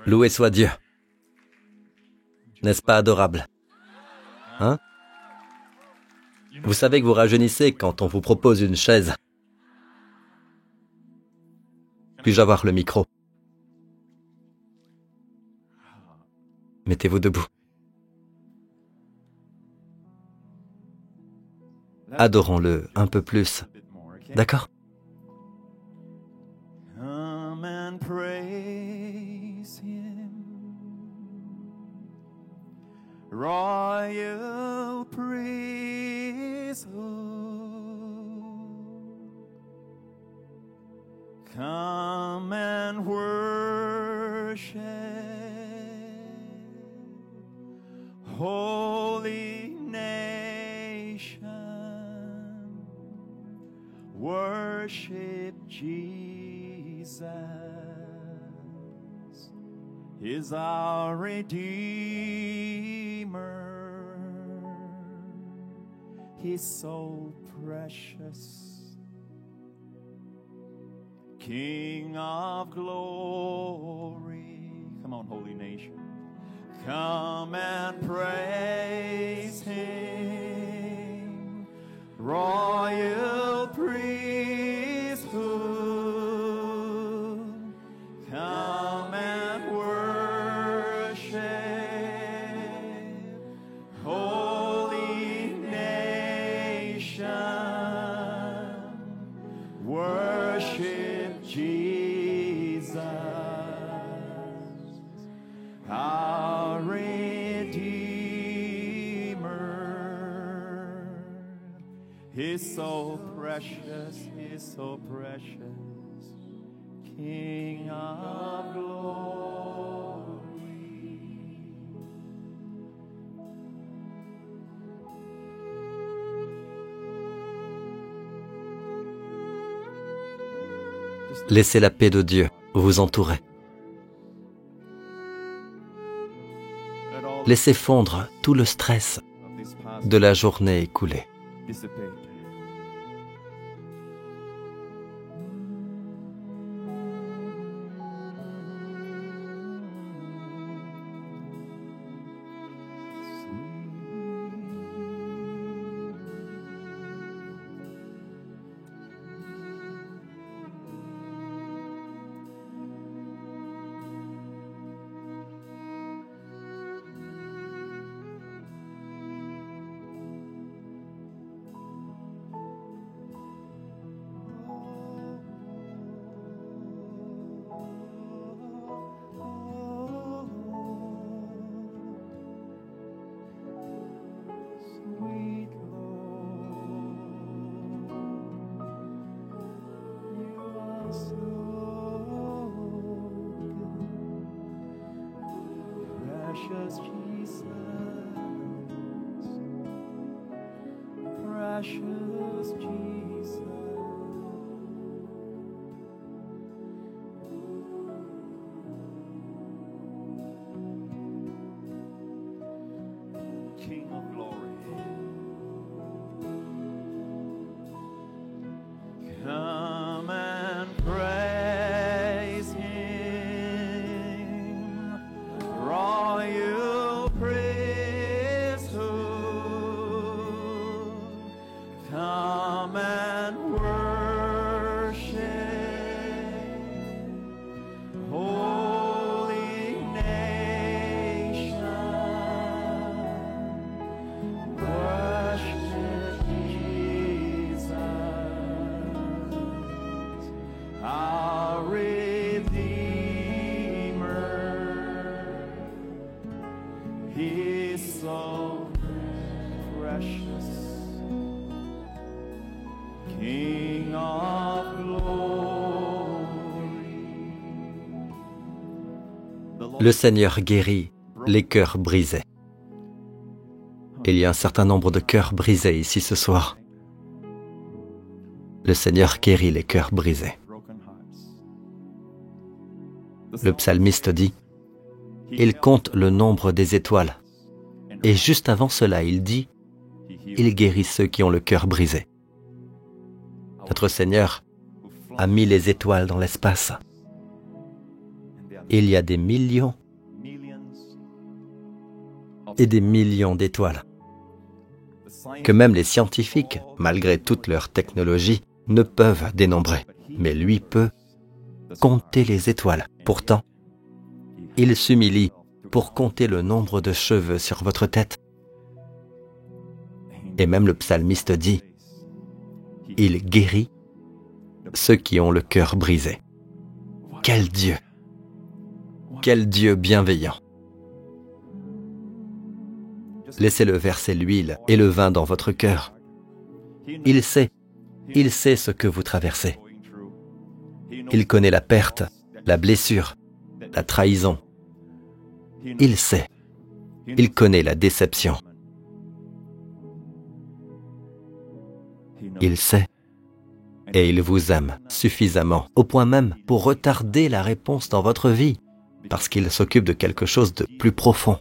Loué soit Dieu. N'est-ce pas adorable? Hein? Vous savez que vous rajeunissez quand on vous propose une chaise. Puis-je avoir le micro? Mettez-vous debout. Adorons-le un peu plus. D'accord? Come and praise Him. Royal priesthood. Come and worship. Holy nation. Worship Jesus is our Redeemer. He's so precious, King of glory. Come on, holy nation. Come and praise Him. Royal priesthood, come and worship. Holy nation, worship Jesus, our Redeemer. He's so precious, He's so precious, King of glory. Laissez la paix de Dieu vous entourer. Laissez fondre tout le stress de la journée écoulée. Dissipate. Precious Jesus, precious Jesus. King of glory, come and praise Him. Royal priesthood, come and worship. Holy nation, worship Jesus, our Redeemer. He's so precious, King of glory. Le Seigneur guérit les cœurs brisés. Il y a un certain nombre de cœurs brisés ici ce soir. Le Seigneur guérit les cœurs brisés. Le psalmiste dit, « Il compte le nombre des étoiles. » Et juste avant cela, il dit, « Il guérit ceux qui ont le cœur brisé. » Notre Seigneur a mis les étoiles dans l'espace. Il y a des millions et des millions d'étoiles que même les scientifiques, malgré toute leur technologie, ne peuvent dénombrer. Mais lui peut compter les étoiles. Pourtant, il s'humilie pour compter le nombre de cheveux sur votre tête. Et même le psalmiste dit, « Il guérit ceux qui ont le cœur brisé. » Quel Dieu! Quel Dieu bienveillant! Laissez-le verser l'huile et le vin dans votre cœur. Il sait ce que vous traversez. Il connaît la perte, la blessure, la trahison. Il sait. Il connaît la déception. Il sait. Et il vous aime suffisamment, au point même pour retarder la réponse dans votre vie, parce qu'il s'occupe de quelque chose de plus profond,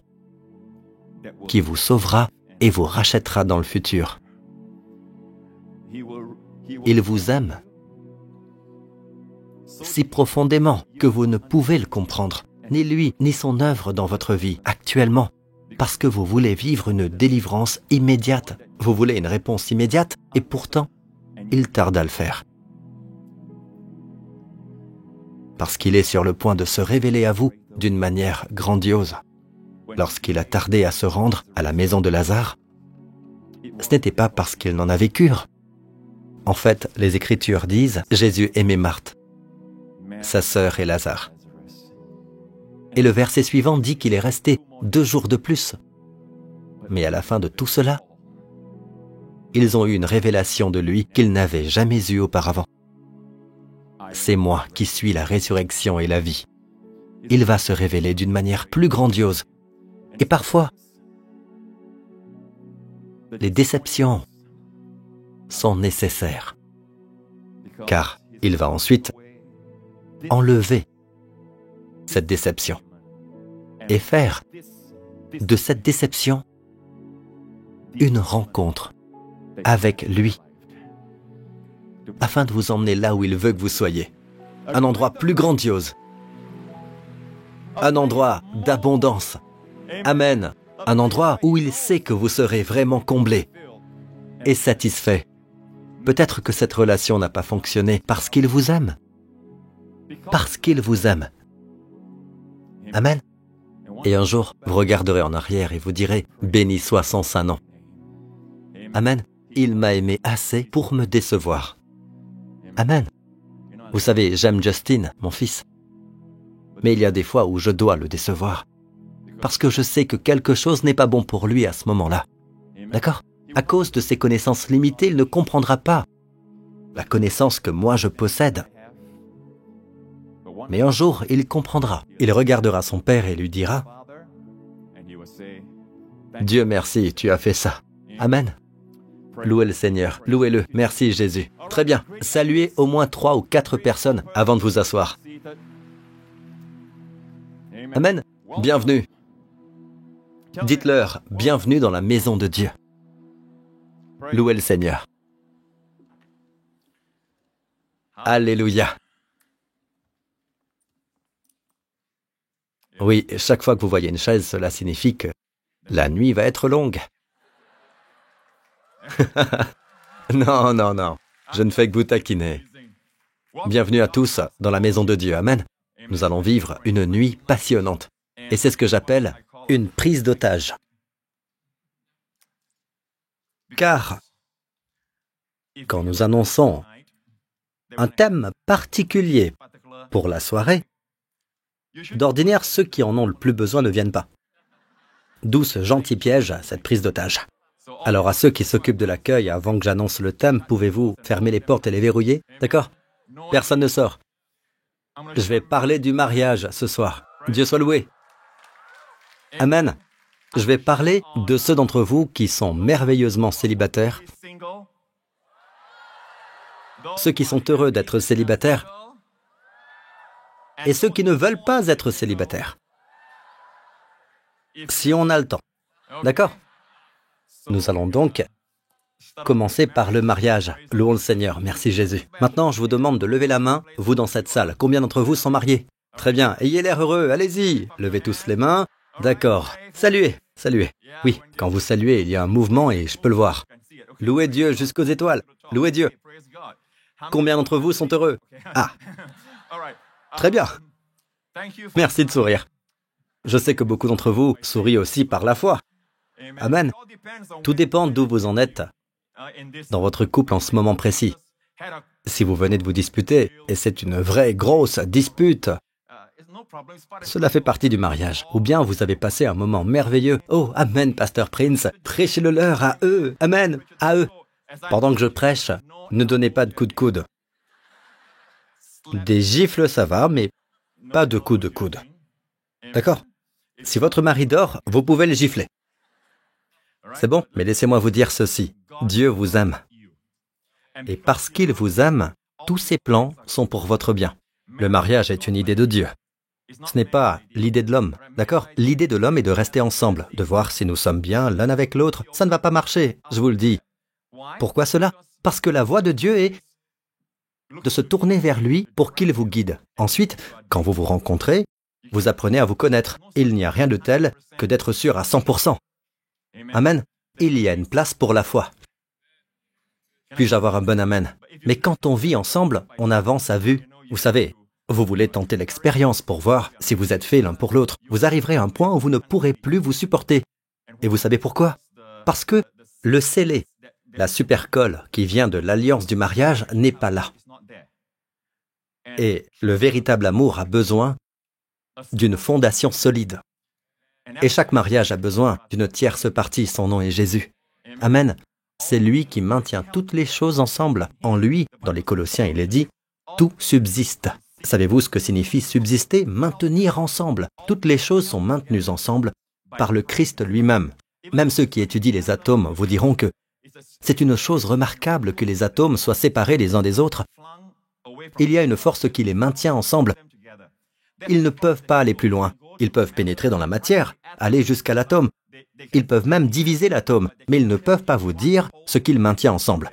qui vous sauvera et vous rachètera dans le futur. Il vous aime si profondément que vous ne pouvez le comprendre, ni lui, ni son œuvre dans votre vie actuellement, parce que vous voulez vivre une délivrance immédiate. Vous voulez une réponse immédiate, et pourtant, il tarde à le faire. Parce qu'il est sur le point de se révéler à vous d'une manière grandiose. Lorsqu'il a tardé à se rendre à la maison de Lazare, ce n'était pas parce qu'il n'en avait cure. En fait, les Écritures disent « Jésus aimait Marthe, sa sœur et Lazare ». Et le verset suivant dit qu'il est resté 2 jours de plus. Mais à la fin de tout cela, ils ont eu une révélation de lui qu'ils n'avaient jamais eue auparavant. C'est moi qui suis la résurrection et la vie. Il va se révéler d'une manière plus grandiose. Et parfois, les déceptions sont nécessaires, car il va ensuite enlever cette déception et faire de cette déception une rencontre avec lui, afin de vous emmener là où il veut que vous soyez, un endroit plus grandiose, un endroit d'abondance. Amen. Un endroit où il sait que vous serez vraiment comblé et satisfait. Peut-être que cette relation n'a pas fonctionné parce qu'il vous aime. Parce qu'il vous aime. Amen. Et un jour, vous regarderez en arrière et vous direz « Béni soit son saint nom ». Amen. Il m'a aimé assez pour me décevoir. Amen. Vous savez, j'aime Justin, mon fils. Mais il y a des fois où je dois le décevoir. Parce que je sais que quelque chose n'est pas bon pour lui à ce moment-là. D'accord? À cause de ses connaissances limitées, il ne comprendra pas la connaissance que moi je possède. Mais un jour, il comprendra. Il regardera son père et lui dira « Dieu merci, tu as fait ça. Amen. Louez le Seigneur, louez-le. Merci Jésus. Très bien. Saluez au moins 3 ou 4 personnes avant de vous asseoir. Amen. Bienvenue. Dites-leur, bienvenue dans la maison de Dieu. Louez le Seigneur. Alléluia. Oui, chaque fois que vous voyez une chaise, cela signifie que la nuit va être longue. Non, non, non. Je ne fais que vous taquiner. Bienvenue à tous dans la maison de Dieu. Amen. Nous allons vivre une nuit passionnante. Et c'est ce que j'appelle une prise d'otage. Car quand nous annonçons un thème particulier pour la soirée, d'ordinaire, ceux qui en ont le plus besoin ne viennent pas. D'où ce gentil piège, cette prise d'otage. Alors à ceux qui s'occupent de l'accueil, avant que j'annonce le thème, pouvez-vous fermer les portes et les verrouiller? D'accord? Personne ne sort. Je vais parler du mariage ce soir. Dieu soit loué. Amen. Je vais parler de ceux d'entre vous qui sont merveilleusement célibataires, ceux qui sont heureux d'être célibataires, et ceux qui ne veulent pas être célibataires. Si on a le temps. D'accord? Nous allons donc commencer par le mariage. Louons le Seigneur. Merci Jésus. Maintenant, je vous demande de lever la main, vous dans cette salle. Combien d'entre vous sont mariés? Très bien, ayez l'air heureux, allez-y. Levez tous les mains. D'accord. Saluez, saluez. Oui, quand vous saluez, il y a un mouvement et je peux le voir. Louez Dieu jusqu'aux étoiles. Louez Dieu. Combien d'entre vous sont heureux? Ah, très bien. Merci de sourire. Je sais que beaucoup d'entre vous sourient aussi par la foi. Amen. Tout dépend d'où vous en êtes dans votre couple en ce moment précis. Si vous venez de vous disputer, et c'est une vraie grosse dispute, cela fait partie du mariage. Ou bien vous avez passé un moment merveilleux. Oh, Amen, Pasteur Prince, prêchez-le leur à eux. Amen, à eux. Pendant que je prêche, ne donnez pas de coups de coude. Des gifles, ça va, mais pas de coups de coude. D'accord? Si votre mari dort, vous pouvez le gifler. C'est bon, mais laissez-moi vous dire ceci. Dieu vous aime. Et parce qu'il vous aime, tous ses plans sont pour votre bien. Le mariage est une idée de Dieu. Ce n'est pas l'idée de l'homme, d'accord? L'idée de l'homme est de rester ensemble, de voir si nous sommes bien l'un avec l'autre. Ça ne va pas marcher, je vous le dis. Pourquoi cela? Parce que la voie de Dieu est de se tourner vers lui pour qu'il vous guide. Ensuite, quand vous vous rencontrez, vous apprenez à vous connaître. Il n'y a rien de tel que d'être sûr à 100%. Amen. Il y a une place pour la foi. Puis-je avoir un bon amen? Mais quand on vit ensemble, on avance à vue. Vous savez, vous voulez tenter l'expérience pour voir si vous êtes faits l'un pour l'autre. Vous arriverez à un point où vous ne pourrez plus vous supporter. Et vous savez pourquoi? Parce que le scellé, la supercolle qui vient de l'alliance du mariage n'est pas là. Et le véritable amour a besoin d'une fondation solide. Et chaque mariage a besoin d'une tierce partie, son nom est Jésus. Amen. C'est lui qui maintient toutes les choses ensemble. En lui, dans les Colossiens, il est dit, tout subsiste. Savez-vous ce que signifie subsister? Maintenir ensemble. Toutes les choses sont maintenues ensemble par le Christ lui-même. Même ceux qui étudient les atomes vous diront que c'est une chose remarquable que les atomes soient séparés les uns des autres. Il y a une force qui les maintient ensemble. Ils ne peuvent pas aller plus loin. Ils peuvent pénétrer dans la matière, aller jusqu'à l'atome. Ils peuvent même diviser l'atome, mais ils ne peuvent pas vous dire ce qu'ils maintiennent ensemble.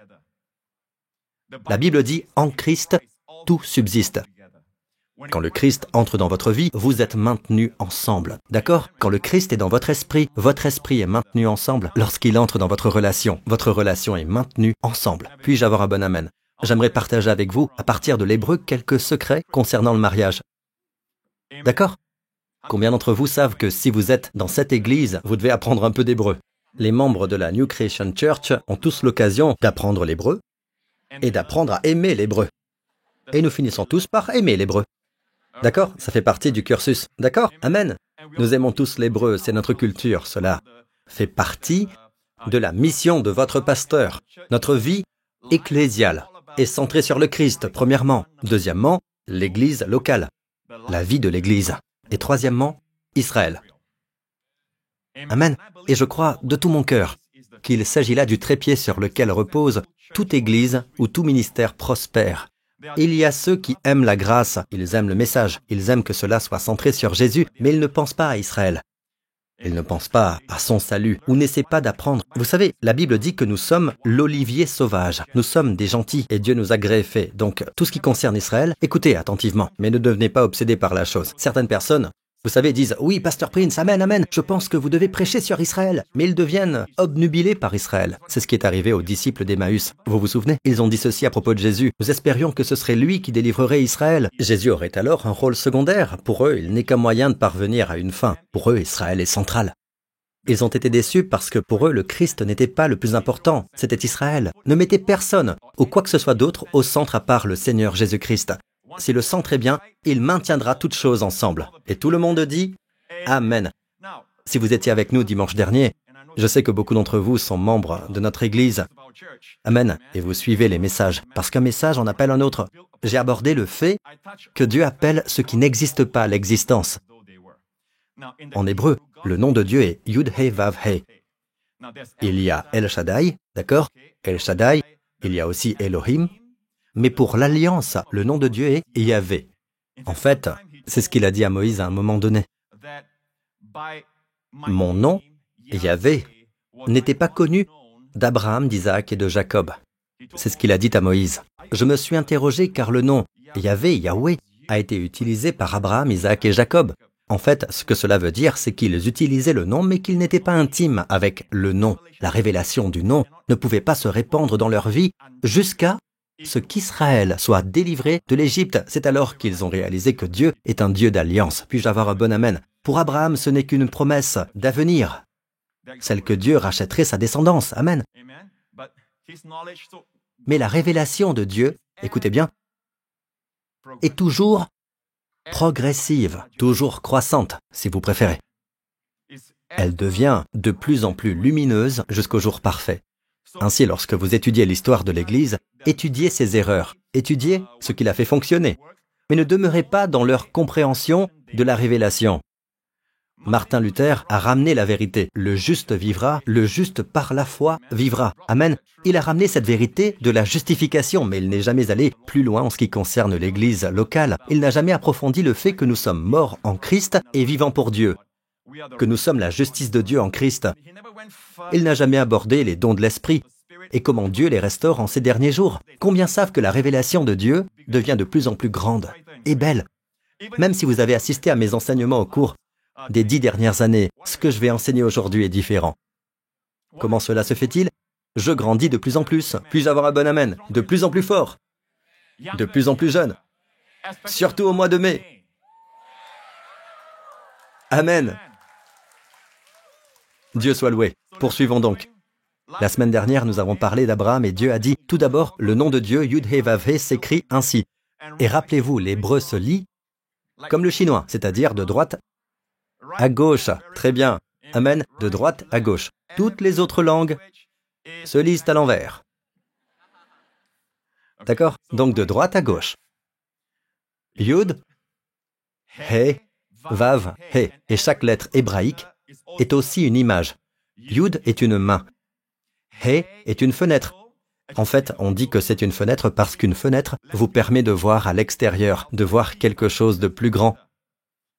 La Bible dit, en Christ, tout subsiste. Quand le Christ entre dans votre vie, vous êtes maintenus ensemble. D'accord? Quand le Christ est dans votre esprit est maintenu ensemble. Lorsqu'il entre dans votre relation est maintenue ensemble. Puis-je avoir un bon amen? J'aimerais partager avec vous, à partir de l'hébreu, quelques secrets concernant le mariage. D'accord? Combien d'entre vous savent que si vous êtes dans cette église, vous devez apprendre un peu d'hébreu? Les membres de la New Creation Church ont tous l'occasion d'apprendre l'hébreu et d'apprendre à aimer l'hébreu. Et nous finissons tous par aimer l'hébreu. D'accord? Ça fait partie du cursus. D'accord? Amen. Nous aimons tous l'hébreu, c'est notre culture. Cela fait partie de la mission de votre pasteur. Notre vie ecclésiale est centrée sur le Christ, premièrement. Deuxièmement, l'église locale, la vie de l'église. Et troisièmement, Israël. Amen. Et je crois de tout mon cœur qu'il s'agit là du trépied sur lequel repose toute église ou tout ministère prospère. Il y a ceux qui aiment la grâce, ils aiment le message, ils aiment que cela soit centré sur Jésus, mais ils ne pensent pas à Israël. Ils ne pensent pas à son salut ou n'essaient pas d'apprendre. Vous savez, la Bible dit que nous sommes l'olivier sauvage. Nous sommes des gentils et Dieu nous a greffés. Donc, tout ce qui concerne Israël, écoutez attentivement, mais ne devenez pas obsédés par la chose. Certaines personnes, vous savez, disent « Oui, Pasteur Prince, amen, amen, je pense que vous devez prêcher sur Israël. » Mais ils deviennent obnubilés par Israël. C'est ce qui est arrivé aux disciples d'Emmaüs. Vous vous souvenez? Ils ont dit ceci à propos de Jésus. « Nous espérions que ce serait lui qui délivrerait Israël. » Jésus aurait alors un rôle secondaire. Pour eux, il n'est qu'un moyen de parvenir à une fin. Pour eux, Israël est central. Ils ont été déçus parce que pour eux, le Christ n'était pas le plus important. C'était Israël. Ne mettez personne ou quoi que ce soit d'autre au centre à part le Seigneur Jésus-Christ. Si le centre est bien, il maintiendra toutes choses ensemble. Et tout le monde dit « Amen ». Si vous étiez avec nous dimanche dernier, je sais que beaucoup d'entre vous sont membres de notre Église. Amen. Et vous suivez les messages, parce qu'un message en appelle un autre. J'ai abordé le fait que Dieu appelle ce qui n'existe pas à l'existence. En hébreu, le nom de Dieu est Yud-He-Vav-He. Il y a El Shaddai, d'accord? El Shaddai, il y a aussi Elohim. Mais pour l'alliance, le nom de Dieu est Yahvé. En fait, c'est ce qu'il a dit à Moïse à un moment donné. Mon nom, Yahvé, n'était pas connu d'Abraham, d'Isaac et de Jacob. C'est ce qu'il a dit à Moïse. Je me suis interrogé car le nom Yahvé, Yahweh, a été utilisé par Abraham, Isaac et Jacob. En fait, ce que cela veut dire, c'est qu'ils utilisaient le nom, mais qu'ils n'étaient pas intimes avec le nom. La révélation du nom ne pouvait pas se répandre dans leur vie jusqu'à ce qu'Israël soit délivré de l'Égypte. C'est alors qu'ils ont réalisé que Dieu est un Dieu d'alliance. Puis-je avoir un bon amen? Pour Abraham, ce n'est qu'une promesse d'avenir, celle que Dieu rachèterait sa descendance. Amen. Mais la révélation de Dieu, écoutez bien, est toujours progressive, toujours croissante, si vous préférez. Elle devient de plus en plus lumineuse jusqu'au jour parfait. Ainsi, lorsque vous étudiez l'histoire de l'Église, étudiez ses erreurs, étudiez ce qui l'a fait fonctionner, mais ne demeurez pas dans leur compréhension de la révélation. Martin Luther a ramené la vérité. Le juste vivra, le juste par la foi vivra. Amen. Il a ramené cette vérité de la justification, mais il n'est jamais allé plus loin en ce qui concerne l'Église locale. Il n'a jamais approfondi le fait que nous sommes morts en Christ et vivants pour Dieu, que nous sommes la justice de Dieu en Christ. Il n'a jamais abordé les dons de l'Esprit et comment Dieu les restaure en ces derniers jours. Combien savent que la révélation de Dieu devient de plus en plus grande et belle? Même si vous avez assisté à mes enseignements au cours des 10 dernières années, ce que je vais enseigner aujourd'hui est différent. Comment cela se fait-il? Je grandis de plus en plus. Puis-je avoir un bon amen? De plus en plus fort. De plus en plus jeune. Surtout au mois de mai. Amen. Dieu soit loué. Poursuivons donc. La semaine dernière, nous avons parlé d'Abraham et Dieu a dit, tout d'abord, le nom de Dieu, Yud-He-Vav-He, s'écrit ainsi. Et rappelez-vous, l'hébreu se lit comme le chinois, c'est-à-dire de droite à gauche. Très bien. Amen. De droite à gauche. Toutes les autres langues se lisent à l'envers. D'accord? Donc de droite à gauche. Yud, He, Vav, He. Et chaque lettre hébraïque est aussi une image. Yud est une main. He est une fenêtre. En fait, on dit que c'est une fenêtre parce qu'une fenêtre vous permet de voir à l'extérieur, de voir quelque chose de plus grand.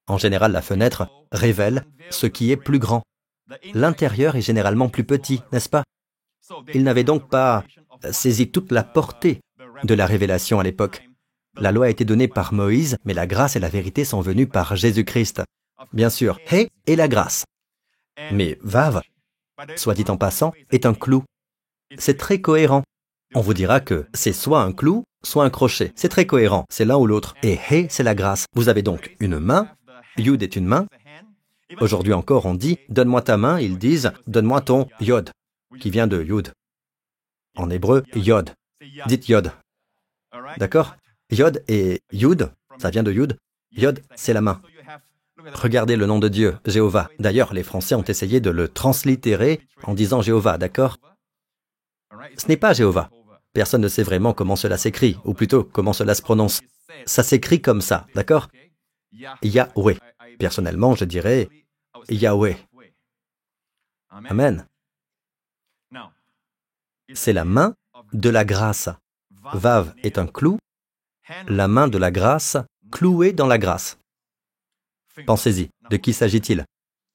En général, la fenêtre révèle ce qui est plus grand. L'intérieur est généralement plus petit, n'est-ce pas? Ils n'avaient donc pas saisi toute la portée de la révélation à l'époque. La loi a été donnée par Moïse, mais la grâce et la vérité sont venues par Jésus-Christ. Bien sûr, He est la grâce. Mais Vav, soit dit en passant, est un clou. C'est très cohérent. On vous dira que c'est soit un clou, soit un crochet. C'est très cohérent, c'est l'un ou l'autre. Et He, c'est la grâce. Vous avez donc une main, Yud est une main. Aujourd'hui encore, on dit « donne-moi ta main », ils disent « donne-moi ton Yod », qui vient de Yud. En hébreu, Yod. Dites Yod. D'accord? Yod et Yud, ça vient de Yud. Yod, c'est la main. Regardez le nom de Dieu, Jéhovah. D'ailleurs, les Français ont essayé de le translittérer en disant Jéhovah, d'accord? Ce n'est pas Jéhovah. Personne ne sait vraiment comment cela s'écrit, ou plutôt comment cela se prononce. Ça s'écrit comme ça, d'accord? Yahweh. Personnellement, je dirais Yahweh. Amen. C'est la main de la grâce. Vav est un clou, la main de la grâce, clouée dans la grâce. Pensez-y, de qui s'agit-il?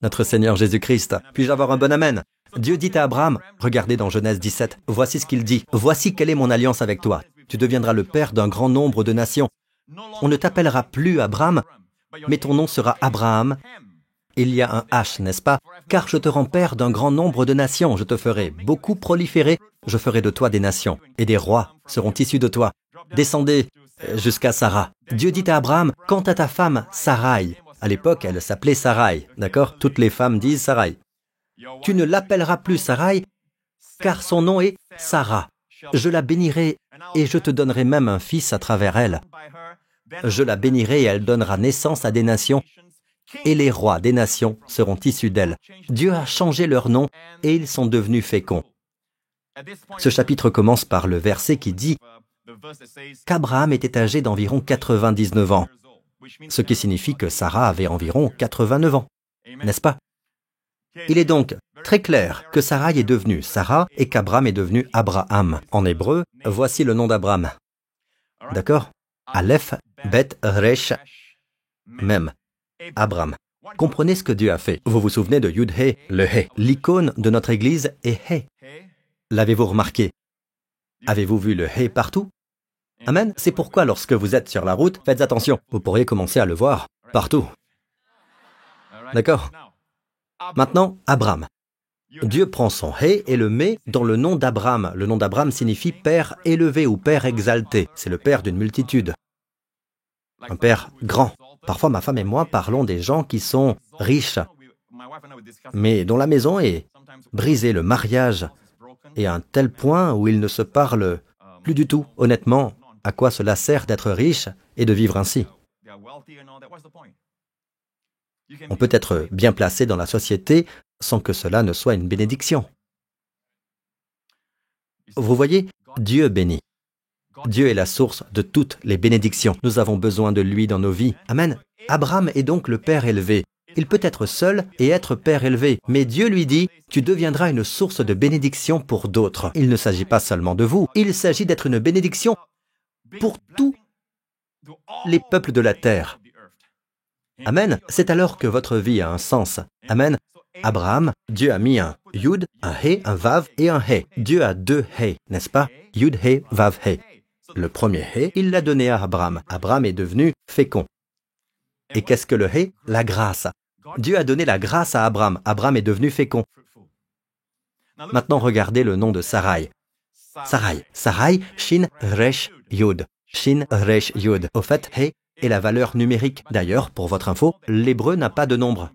Notre Seigneur Jésus-Christ. Puis-je avoir un bon amen? Dieu dit à Abraham, regardez dans Genèse 17, voici ce qu'il dit, voici quelle est mon alliance avec toi. Tu deviendras le père d'un grand nombre de nations. On ne t'appellera plus Abraham, mais ton nom sera Abraham. Il y a un H, n'est-ce pas? Car je te rends père d'un grand nombre de nations, je te ferai beaucoup proliférer, je ferai de toi des nations, et des rois seront issus de toi. Descendez jusqu'à Sarah. Dieu dit à Abraham, quant à ta femme, Sarai. À l'époque, elle s'appelait Sarai, d'accord? Toutes les femmes disent Sarai. Tu ne l'appelleras plus Sarai, car son nom est Sarah. Je la bénirai et je te donnerai même un fils à travers elle. Je la bénirai et elle donnera naissance à des nations, et les rois des nations seront issus d'elle. Dieu a changé leur nom et ils sont devenus féconds. Ce chapitre commence par le verset qui dit qu'Abraham était âgé d'environ 99 ans, ce qui signifie que Sarah avait environ 89 ans, n'est-ce pas? Il est donc très clair que Sarai est devenue Sarah et qu'Abraham est devenu Abraham. En hébreu, voici le nom d'Abraham. D'accord? Aleph, Bet, Resh, Mem. Abraham. Comprenez ce que Dieu a fait. Vous vous souvenez de Yud-He, le He. L'icône de notre Église est He. L'avez-vous remarqué? Avez-vous vu le He partout? Amen. C'est pourquoi lorsque vous êtes sur la route, faites attention. Vous pourriez commencer à le voir partout. D'accord? Maintenant, Abraham. Dieu prend son Hé et le met dans le nom d'Abraham. Le nom d'Abraham signifie père élevé ou père exalté. C'est le père d'une multitude. Un père grand. Parfois, ma femme et moi parlons des gens qui sont riches, mais dont la maison est brisée, le mariage est à un tel point où ils ne se parlent plus du tout. Honnêtement, à quoi cela sert d'être riche et de vivre ainsi? On peut être bien placé dans la société sans que cela ne soit une bénédiction. Vous voyez, Dieu bénit. Dieu est la source de toutes les bénédictions. Nous avons besoin de lui dans nos vies. Amen. Abraham est donc le père élevé. Il peut être seul et être père élevé, mais Dieu lui dit, tu deviendras une source de bénédiction pour d'autres. Il ne s'agit pas seulement de vous, il s'agit d'être une bénédiction pour tous les peuples de la terre. Amen. C'est alors que votre vie a un sens. Amen. Abraham, Dieu a mis un Yud, un He, un Vav et un He. Dieu a deux He, n'est-ce pas? Yud, He, Vav, He. Le premier He, il l'a donné à Abraham. Abraham est devenu fécond. Et qu'est-ce que le He? La grâce. Dieu a donné la grâce à Abraham. Abraham est devenu fécond. Maintenant, regardez le nom de Sarai. Sarai. Sarai, Shin, Resh, Yud. Shin, Resh, Yud. Au fait, He est la valeur numérique. D'ailleurs, pour votre info, l'hébreu n'a pas de nombre.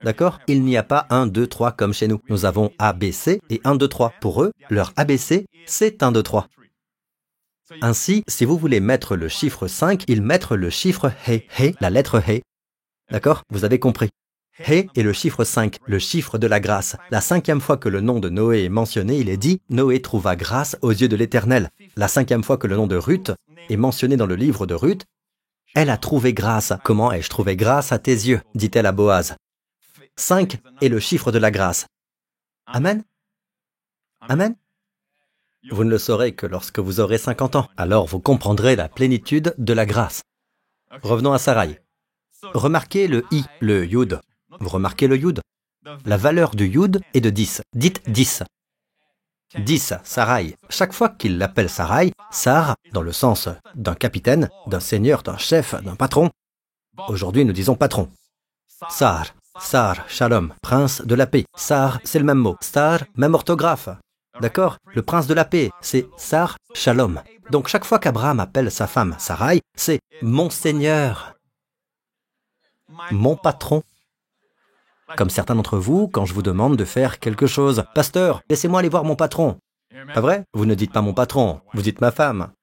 D'accord? Il n'y a pas 1, 2, 3 comme chez nous. Nous avons A, B, C et 1, 2, 3. Pour eux, leur ABC, c'est 1, 2, 3. Ainsi, si vous voulez mettre le chiffre 5, ils mettent le chiffre He. He, la lettre He. D'accord? Vous avez compris. He est le chiffre 5, le chiffre de la grâce. La 5e fois que le nom de Noé est mentionné, il est dit « Noé trouva grâce aux yeux de l'Éternel ». La 5e fois que le nom de Ruth est mentionné dans le livre de Ruth, elle a trouvé grâce. « Comment ai-je trouvé grâce à tes yeux ?» dit-elle à Boaz. 5 est le chiffre de la grâce. Amen. Amen. Vous ne le saurez que lorsque vous aurez 50 ans. Alors vous comprendrez la plénitude de la grâce. Revenons à Sarai. Remarquez le I, le Yud. Vous remarquez le Yud? La valeur du Yud est de 10. Dites 10. 10, Sarai. Chaque fois qu'il l'appelle Sarai, Sar, dans le sens d'un capitaine, d'un seigneur, d'un chef, d'un patron. Aujourd'hui, nous disons patron. Sar. Sar, Shalom, prince de la paix. Sar, c'est le même mot. Star, même orthographe. D'accord? Le prince de la paix, c'est Sar, Shalom. Donc chaque fois qu'Abraham appelle sa femme Sarai, c'est mon Seigneur, mon patron. Comme certains d'entre vous, quand je vous demande de faire quelque chose, « Pasteur, laissez-moi aller voir mon patron. » Pas vrai? Vous ne dites pas mon patron, vous dites ma femme.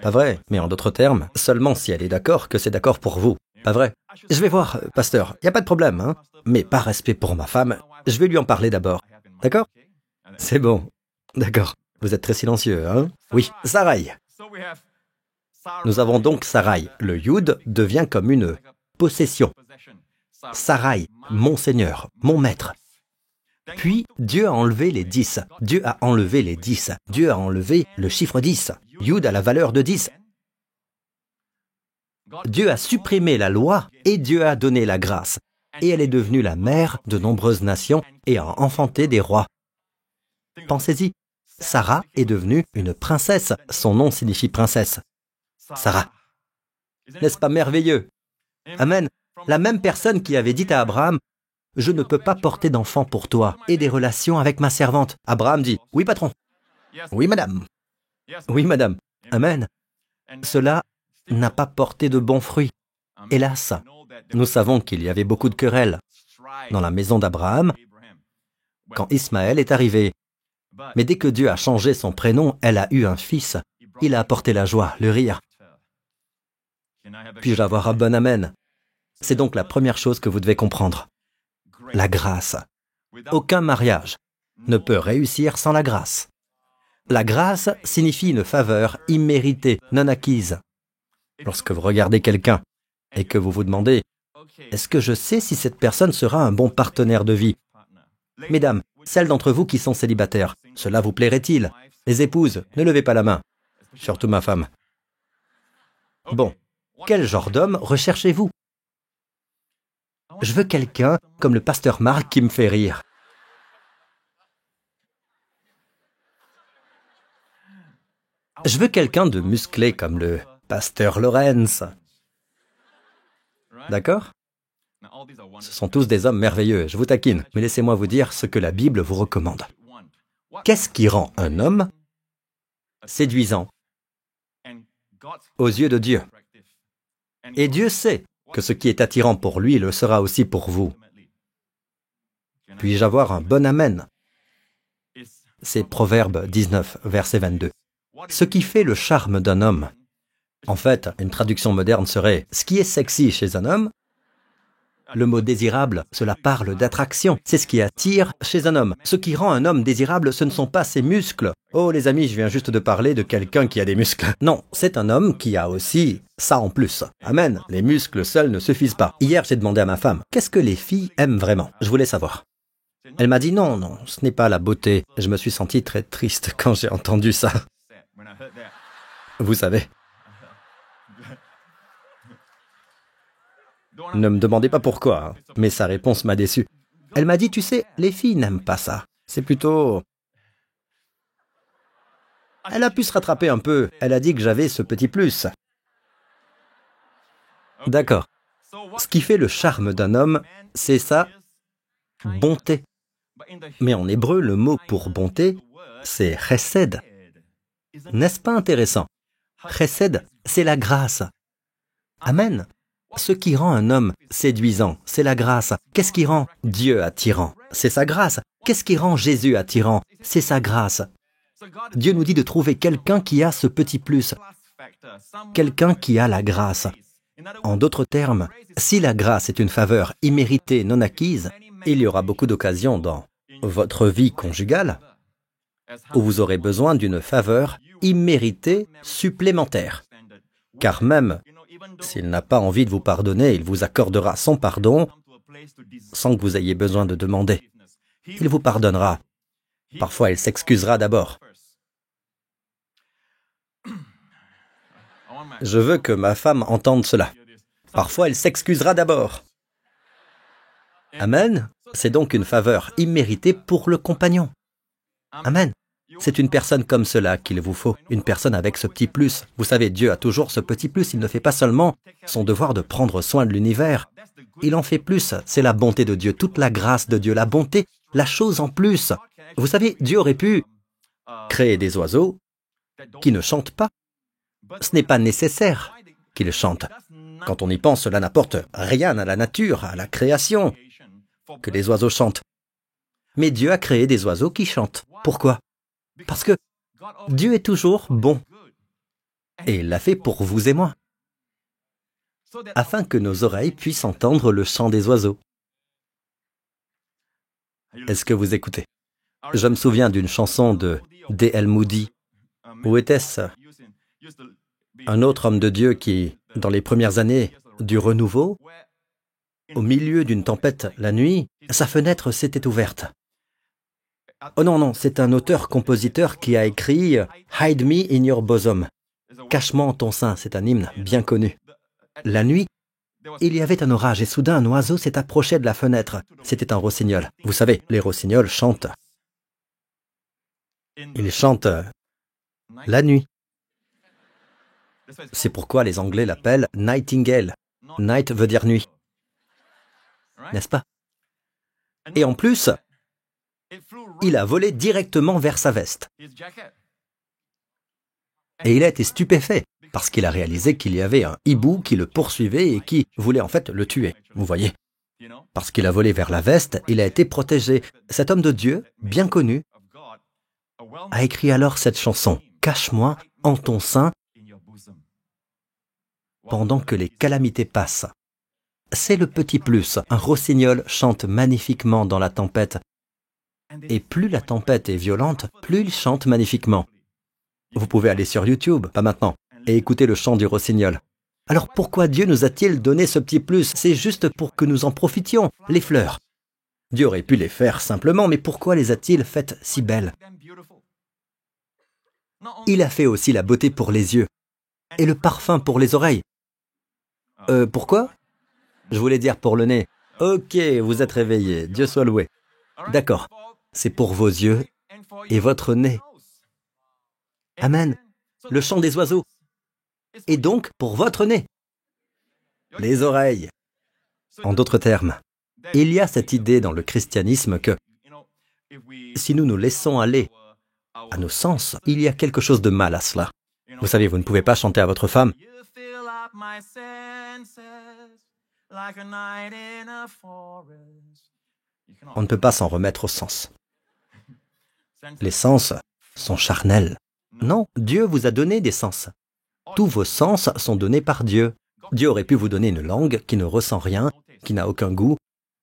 Pas vrai? Mais en d'autres termes, seulement si elle est d'accord que c'est d'accord pour vous. Pas vrai? Je vais voir, pasteur, il n'y a pas de problème, hein? Mais par respect pour ma femme, je vais lui en parler d'abord. D'accord? C'est bon. D'accord. Vous êtes très silencieux, hein? Oui, Sarai. Nous avons donc Sarai. Le Yud devient comme une possession. Sarai, mon Seigneur, mon Maître. Puis, Dieu a enlevé les 10. Dieu a enlevé les 10. Dieu a enlevé le chiffre 10. Yud a la valeur de 10. Dieu a supprimé la loi et Dieu a donné la grâce. Et elle est devenue la mère de nombreuses nations et a enfanté des rois. Pensez-y, Sarah est devenue une princesse. Son nom signifie princesse. Sarah. N'est-ce pas merveilleux? Amen. La même personne qui avait dit à Abraham, « Je ne peux pas porter d'enfant pour toi et des relations avec ma servante. » Abraham dit, « Oui, patron. »« Oui, madame. »« Oui, madame. » Amen. Cela n'a pas porté de bons fruits. Hélas, nous savons qu'il y avait beaucoup de querelles dans la maison d'Abraham quand Ismaël est arrivé. Mais dès que Dieu a changé son prénom, elle a eu un fils. Il a apporté la joie, le rire. Puis-je avoir un bon amen? C'est donc la première chose que vous devez comprendre. La grâce. Aucun mariage ne peut réussir sans la grâce. La grâce signifie une faveur imméritée, non acquise. Lorsque vous regardez quelqu'un et que vous vous demandez « Est-ce que je sais si cette personne sera un bon partenaire de vie ?» Mesdames, celles d'entre vous qui sont célibataires, cela vous plairait-il? Les épouses, ne levez pas la main. Surtout ma femme. Bon, quel genre d'homme recherchez-vous? Je veux quelqu'un comme le pasteur Marc qui me fait rire. Je veux quelqu'un de musclé comme le pasteur Lawrence. D'accord? Ce sont tous des hommes merveilleux, je vous taquine, mais laissez-moi vous dire ce que la Bible vous recommande. Qu'est-ce qui rend un homme séduisant aux yeux de Dieu? Et Dieu sait que ce qui est attirant pour lui le sera aussi pour vous. Puis-je avoir un bon amen? C'est Proverbe 19, verset 22. Ce qui fait le charme d'un homme. En fait, une traduction moderne serait « ce qui est sexy chez un homme ». Le mot désirable, cela parle d'attraction. C'est ce qui attire chez un homme. Ce qui rend un homme désirable, ce ne sont pas ses muscles. Oh les amis, je viens juste de parler de quelqu'un qui a des muscles. Non, c'est un homme qui a aussi ça en plus. Amen. Les muscles seuls ne suffisent pas. Hier, j'ai demandé à ma femme, qu'est-ce que les filles aiment vraiment? Je voulais savoir. Elle m'a dit non, ce n'est pas la beauté. Je me suis senti très triste quand j'ai entendu ça. Vous savez. Ne me demandez pas pourquoi, mais sa réponse m'a déçu. Elle m'a dit, tu sais, les filles n'aiment pas ça. C'est plutôt... Elle a pu se rattraper un peu. Elle a dit que j'avais ce petit plus. D'accord. Ce qui fait le charme d'un homme, c'est sa bonté. Mais en hébreu, le mot pour bonté, c'est chesed. N'est-ce pas intéressant? Chesed, c'est la grâce. Amen. Ce qui rend un homme séduisant, c'est la grâce. Qu'est-ce qui rend Dieu attirant? C'est sa grâce. Qu'est-ce qui rend Jésus attirant? C'est sa grâce. Dieu nous dit de trouver quelqu'un qui a ce petit plus, quelqu'un qui a la grâce. En d'autres termes, si la grâce est une faveur imméritée, non acquise, il y aura beaucoup d'occasions dans votre vie conjugale où vous aurez besoin d'une faveur imméritée supplémentaire. Car même s'il n'a pas envie de vous pardonner, il vous accordera son pardon sans que vous ayez besoin de demander. Il vous pardonnera. Parfois, il s'excusera d'abord. Je veux que ma femme entende cela. Parfois, elle s'excusera d'abord. Amen. C'est donc une faveur imméritée pour le compagnon. Amen. C'est une personne comme cela qu'il vous faut, une personne avec ce petit plus. Vous savez, Dieu a toujours ce petit plus, il ne fait pas seulement son devoir de prendre soin de l'univers. Il en fait plus, c'est la bonté de Dieu, toute la grâce de Dieu, la bonté, la chose en plus. Vous savez, Dieu aurait pu créer des oiseaux qui ne chantent pas. Ce n'est pas nécessaire qu'ils chantent. Quand on y pense, cela n'apporte rien à la nature, à la création, que les oiseaux chantent. Mais Dieu a créé des oiseaux qui chantent. Pourquoi? Parce que Dieu est toujours bon. Et il l'a fait pour vous et moi, afin que nos oreilles puissent entendre le chant des oiseaux. Est-ce que vous écoutez? Je me souviens d'une chanson de D.L. Moody. Où était-ce? Un autre homme de Dieu qui, dans les premières années du renouveau, au milieu d'une tempête la nuit, sa fenêtre s'était ouverte. Oh non, c'est un auteur-compositeur qui a écrit « Hide me in your bosom ». « Cache-moi en ton sein », c'est un hymne bien connu. La nuit, il y avait un orage et soudain un oiseau s'est approché de la fenêtre. C'était un rossignol. Vous savez, les rossignols chantent. Ils chantent la nuit. C'est pourquoi les Anglais l'appellent « nightingale ». « Night » veut dire nuit. N'est-ce pas? Et en plus, il a volé directement vers sa veste. Et il a été stupéfait, parce qu'il a réalisé qu'il y avait un hibou qui le poursuivait et qui voulait en fait le tuer. Vous voyez? Parce qu'il a volé vers la veste, il a été protégé. Cet homme de Dieu, bien connu, a écrit alors cette chanson « Cache-moi en ton sein pendant que les calamités passent ». C'est le petit plus. Un rossignol chante magnifiquement dans la tempête. Et plus la tempête est violente, plus il chante magnifiquement. Vous pouvez aller sur YouTube, pas maintenant, et écouter le chant du rossignol. Alors pourquoi Dieu nous a-t-il donné ce petit plus? C'est juste pour que nous en profitions. Les fleurs. Dieu aurait pu les faire simplement, mais pourquoi les a-t-il faites si belles? Il a fait aussi la beauté pour les yeux et le parfum pour les oreilles. Pourquoi? Je voulais dire pour le nez. Ok, vous êtes réveillés, Dieu soit loué. D'accord, c'est pour vos yeux et votre nez. Amen. le chant des oiseaux. Et donc, pour votre nez, les oreilles. En d'autres termes, il y a cette idée dans le christianisme que si nous nous laissons aller à nos sens, il y a quelque chose de mal à cela. Vous savez, vous ne pouvez pas chanter à votre femme on ne peut pas s'en remettre au sens. Les sens sont charnels. Non, Dieu vous a donné des sens. Tous vos sens sont donnés par Dieu. Dieu aurait pu vous donner une langue qui ne ressent rien, qui n'a aucun goût,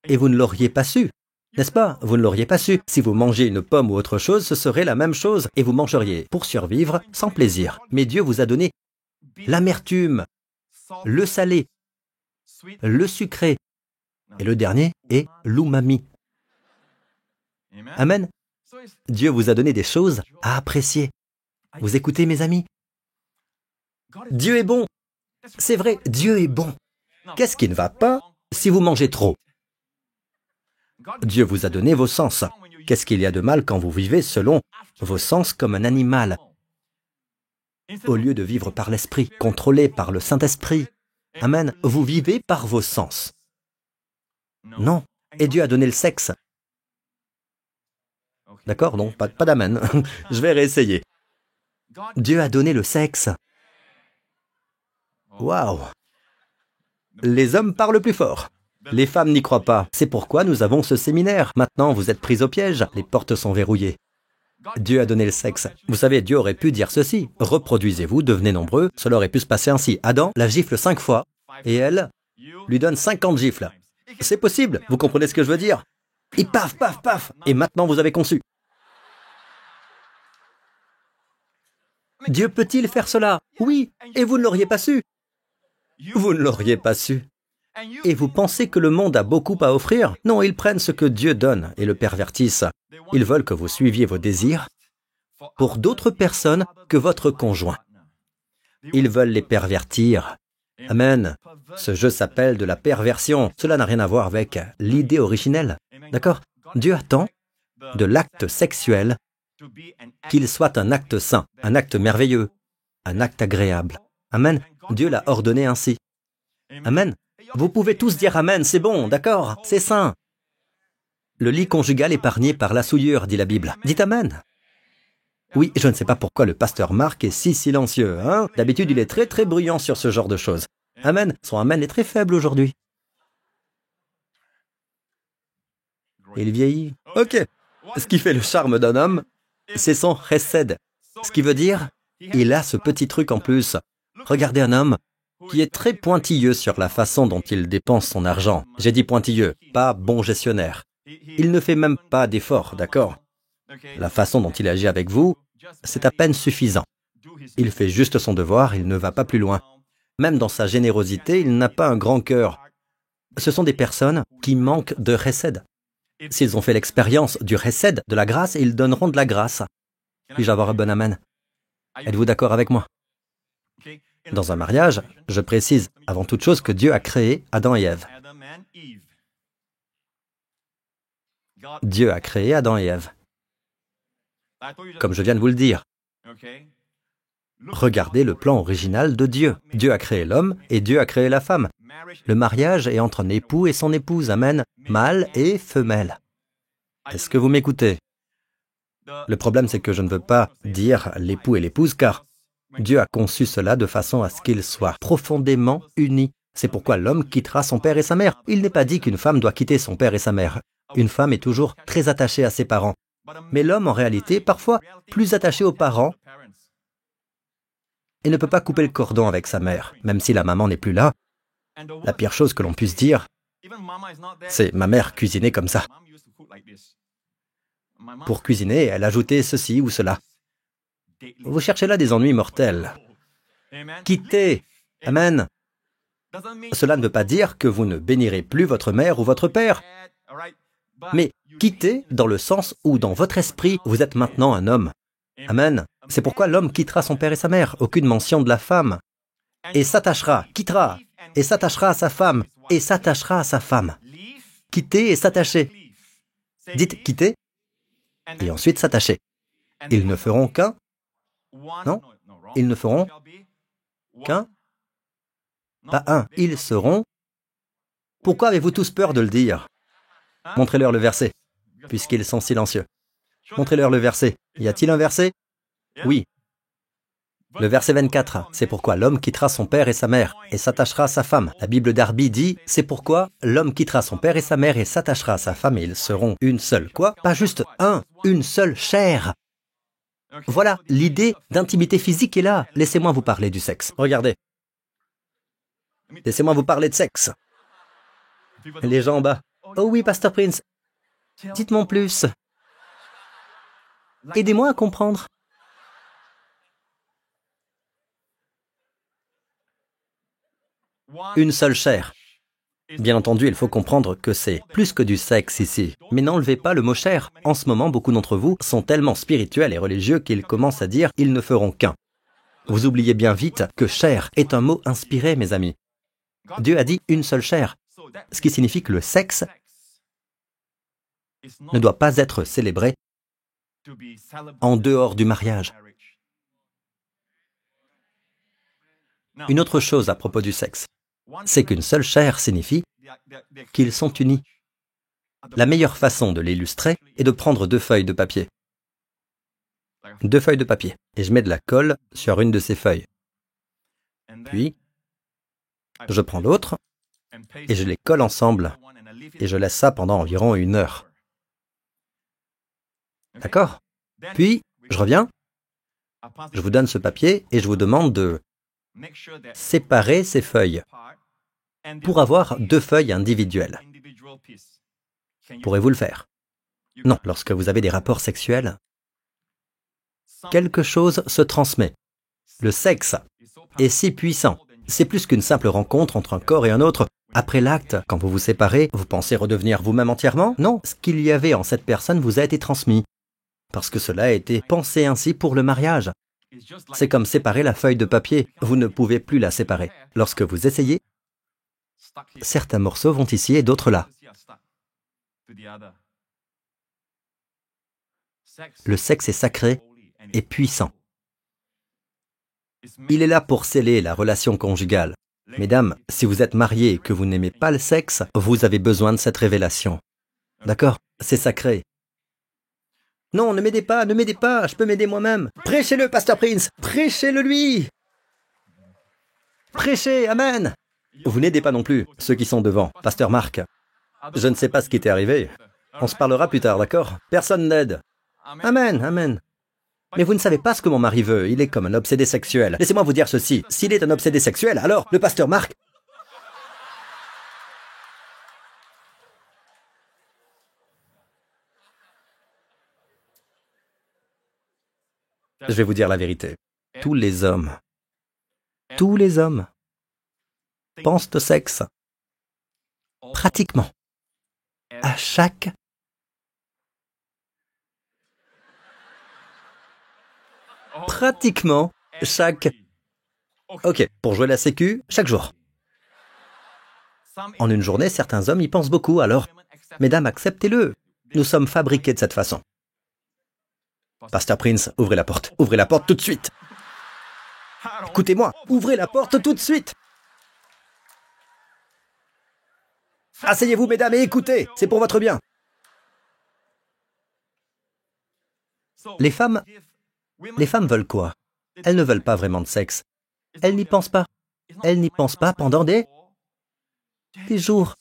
et vous ne l'auriez pas su. N'est-ce pas? Vous ne l'auriez pas su. Si vous mangez une pomme ou autre chose, ce serait la même chose, et vous mangeriez pour survivre sans plaisir. Mais Dieu vous a donné l'amertume, le salé, le sucré, et le dernier est l'umami. Amen. Dieu vous a donné des choses à apprécier. Vous écoutez, mes amis? Dieu est bon. C'est vrai, Dieu est bon. Qu'est-ce qui ne va pas si vous mangez trop? Dieu vous a donné vos sens. Qu'est-ce qu'il y a de mal quand vous vivez selon vos sens comme un animal? Au lieu de vivre par l'Esprit, contrôlé par le Saint-Esprit. Amen. Vous vivez par vos sens. Non. Et Dieu a donné le sexe. D'accord? Non, pas d'amen. Je vais réessayer. Dieu a donné le sexe. Waouh! Les hommes parlent plus fort. Les femmes n'y croient pas. C'est pourquoi nous avons ce séminaire. Maintenant, vous êtes pris au piège. Les portes sont verrouillées. Dieu a donné le sexe. Vous savez, Dieu aurait pu dire ceci. Reproduisez-vous, devenez nombreux. Cela aurait pu se passer ainsi. Adam la gifle 5 fois et elle lui donne 50 gifles. C'est possible. Vous comprenez ce que je veux dire? Et paf, paf, paf. Et maintenant, vous avez conçu. Dieu peut-il faire cela? Oui. Et vous ne l'auriez pas su. Vous ne l'auriez pas su. Et vous pensez que le monde a beaucoup à offrir? Non, ils prennent ce que Dieu donne et le pervertissent. Ils veulent que vous suiviez vos désirs pour d'autres personnes que votre conjoint. Ils veulent les pervertir. Amen. Ce jeu s'appelle de la perversion. Cela n'a rien à voir avec l'idée originelle. D'accord? Dieu attend de l'acte sexuel qu'il soit un acte saint, un acte merveilleux, un acte agréable. Amen. Dieu l'a ordonné ainsi. Amen. Vous pouvez tous dire Amen, c'est bon, d'accord, c'est saint. Le lit conjugal épargné par la souillure, dit la Bible. Dites Amen. Oui, je ne sais pas pourquoi le pasteur Marc est si silencieux, hein? D'habitude, il est très très bruyant sur ce genre de choses. Amen. Son Amen est très faible aujourd'hui. Il vieillit. Ok. Ce qui fait le charme d'un homme, c'est son chesed. Ce qui veut dire, il a ce petit truc en plus. Regardez un homme qui est très pointilleux sur la façon dont il dépense son argent. J'ai dit pointilleux, pas bon gestionnaire. Il ne fait même pas d'effort, d'accord? La façon dont il agit avec vous, c'est à peine suffisant. Il fait juste son devoir, il ne va pas plus loin. Même dans sa générosité, il n'a pas un grand cœur. Ce sont des personnes qui manquent de chesed. S'ils ont fait l'expérience du chesed, de la grâce, ils donneront de la grâce. Puis-je avoir un bon amen? Êtes-vous d'accord avec moi? Dans un mariage, je précise avant toute chose que Dieu a créé Adam et Ève. Dieu a créé Adam et Ève. Comme je viens de vous le dire. Regardez le plan original de Dieu. Dieu a créé l'homme et Dieu a créé la femme. Le mariage est entre un époux et son épouse, amen, mâle et femelle. Est-ce que vous m'écoutez? Le problème, c'est que je ne veux pas dire l'époux et l'épouse, car Dieu a conçu cela de façon à ce qu'ils soient profondément unis. C'est pourquoi l'homme quittera son père et sa mère. Il n'est pas dit qu'une femme doit quitter son père et sa mère. Une femme est toujours très attachée à ses parents. Mais l'homme, en réalité, est parfois plus attaché aux parents et ne peut pas couper le cordon avec sa mère, même si la maman n'est plus là. La pire chose que l'on puisse dire, c'est « ma mère cuisinait comme ça ». Pour cuisiner, elle ajoutait ceci ou cela. Vous cherchez là des ennuis mortels. Quittez. Amen. Cela ne veut pas dire que vous ne bénirez plus votre mère ou votre père. Mais quittez dans le sens où dans votre esprit, vous êtes maintenant un homme. Amen. C'est pourquoi l'homme quittera son père et sa mère. Aucune mention de la femme. Et s'attachera, quittera, et s'attachera à sa femme, et s'attachera à sa femme. Quitter et s'attacher. Dites quitter, et ensuite s'attacher. Ils ne feront qu'un. Non? Ils ne feront qu'un, pas un, ils seront. Pourquoi avez-vous tous peur de le dire? Montrez-leur le verset, puisqu'ils sont silencieux. Montrez-leur le verset. Y a-t-il un verset? Oui. Le verset 24, c'est pourquoi l'homme quittera son père et sa mère et s'attachera à sa femme. La Bible d'Arby dit, c'est pourquoi l'homme quittera son père et sa mère et s'attachera à sa femme et ils seront une seule. Quoi? Pas juste une seule chair. Voilà, l'idée d'intimité physique est là. Laissez-moi vous parler du sexe. Regardez. Laissez-moi vous parler de sexe. Les gens en bas. Oh oui, Pasteur Prince. Dites-moi en plus. Aidez-moi à comprendre. Une seule chair. Bien entendu, il faut comprendre que c'est plus que du sexe ici. Mais n'enlevez pas le mot chair. En ce moment, beaucoup d'entre vous sont tellement spirituels et religieux qu'ils commencent à dire « ils ne feront qu'un ». Vous oubliez bien vite que chair est un mot inspiré, mes amis. Dieu a dit une seule chair, ce qui signifie que le sexe ne doit pas être célébré en dehors du mariage. Une autre chose à propos du sexe, c'est qu'une seule chair signifie qu'ils sont unis. La meilleure façon de l'illustrer est de prendre 2 feuilles de papier. 2 feuilles de papier. Et je mets de la colle sur une de ces feuilles. Puis, je prends l'autre et je les colle ensemble. Et je laisse ça pendant environ 1 heure. D'accord? Puis, je reviens, je vous donne ce papier et je vous demande de séparer ces feuilles pour avoir 2 feuilles individuelles. Pourrez-vous le faire? Non, lorsque vous avez des rapports sexuels, quelque chose se transmet. Le sexe est si puissant. C'est plus qu'une simple rencontre entre un corps et un autre. Après l'acte, quand vous vous séparez, vous pensez redevenir vous-même entièrement? Non, ce qu'il y avait en cette personne vous a été transmis. Parce que cela a été pensé ainsi pour le mariage. C'est comme séparer la feuille de papier. Vous ne pouvez plus la séparer. Lorsque vous essayez, certains morceaux vont ici et d'autres là. Le sexe est sacré et puissant. Il est là pour sceller la relation conjugale. Mesdames, si vous êtes mariées et que vous n'aimez pas le sexe, vous avez besoin de cette révélation. D'accord? C'est sacré. Non, ne m'aidez pas, je peux m'aider moi-même. Prêchez-le, Pasteur Prince, prêchez-le lui. Prêchez, amen. Vous n'aidez pas non plus ceux qui sont devant. Pasteur Marc, je ne sais pas ce qui t'est arrivé. On se parlera plus tard, d'accord? Personne n'aide. Amen, amen. Mais vous ne savez pas ce que mon mari veut, il est comme un obsédé sexuel. Laissez-moi vous dire ceci, s'il est un obsédé sexuel, alors le pasteur Marc... Je vais vous dire la vérité. Tous les hommes pensent au sexe. Pratiquement. À chaque... Pratiquement chaque... Ok, pour jouer la sécu, chaque jour. En une journée, certains hommes y pensent beaucoup, alors, mesdames, acceptez-le. Nous sommes fabriqués de cette façon. Pasteur Prince, ouvrez la porte tout de suite. Écoutez-moi, ouvrez la porte tout de suite. Asseyez-vous, mesdames, et écoutez, c'est pour votre bien. Les femmes veulent quoi? Elles ne veulent pas vraiment de sexe. Elles n'y pensent pas. Elles n'y pensent pas pendant des jours,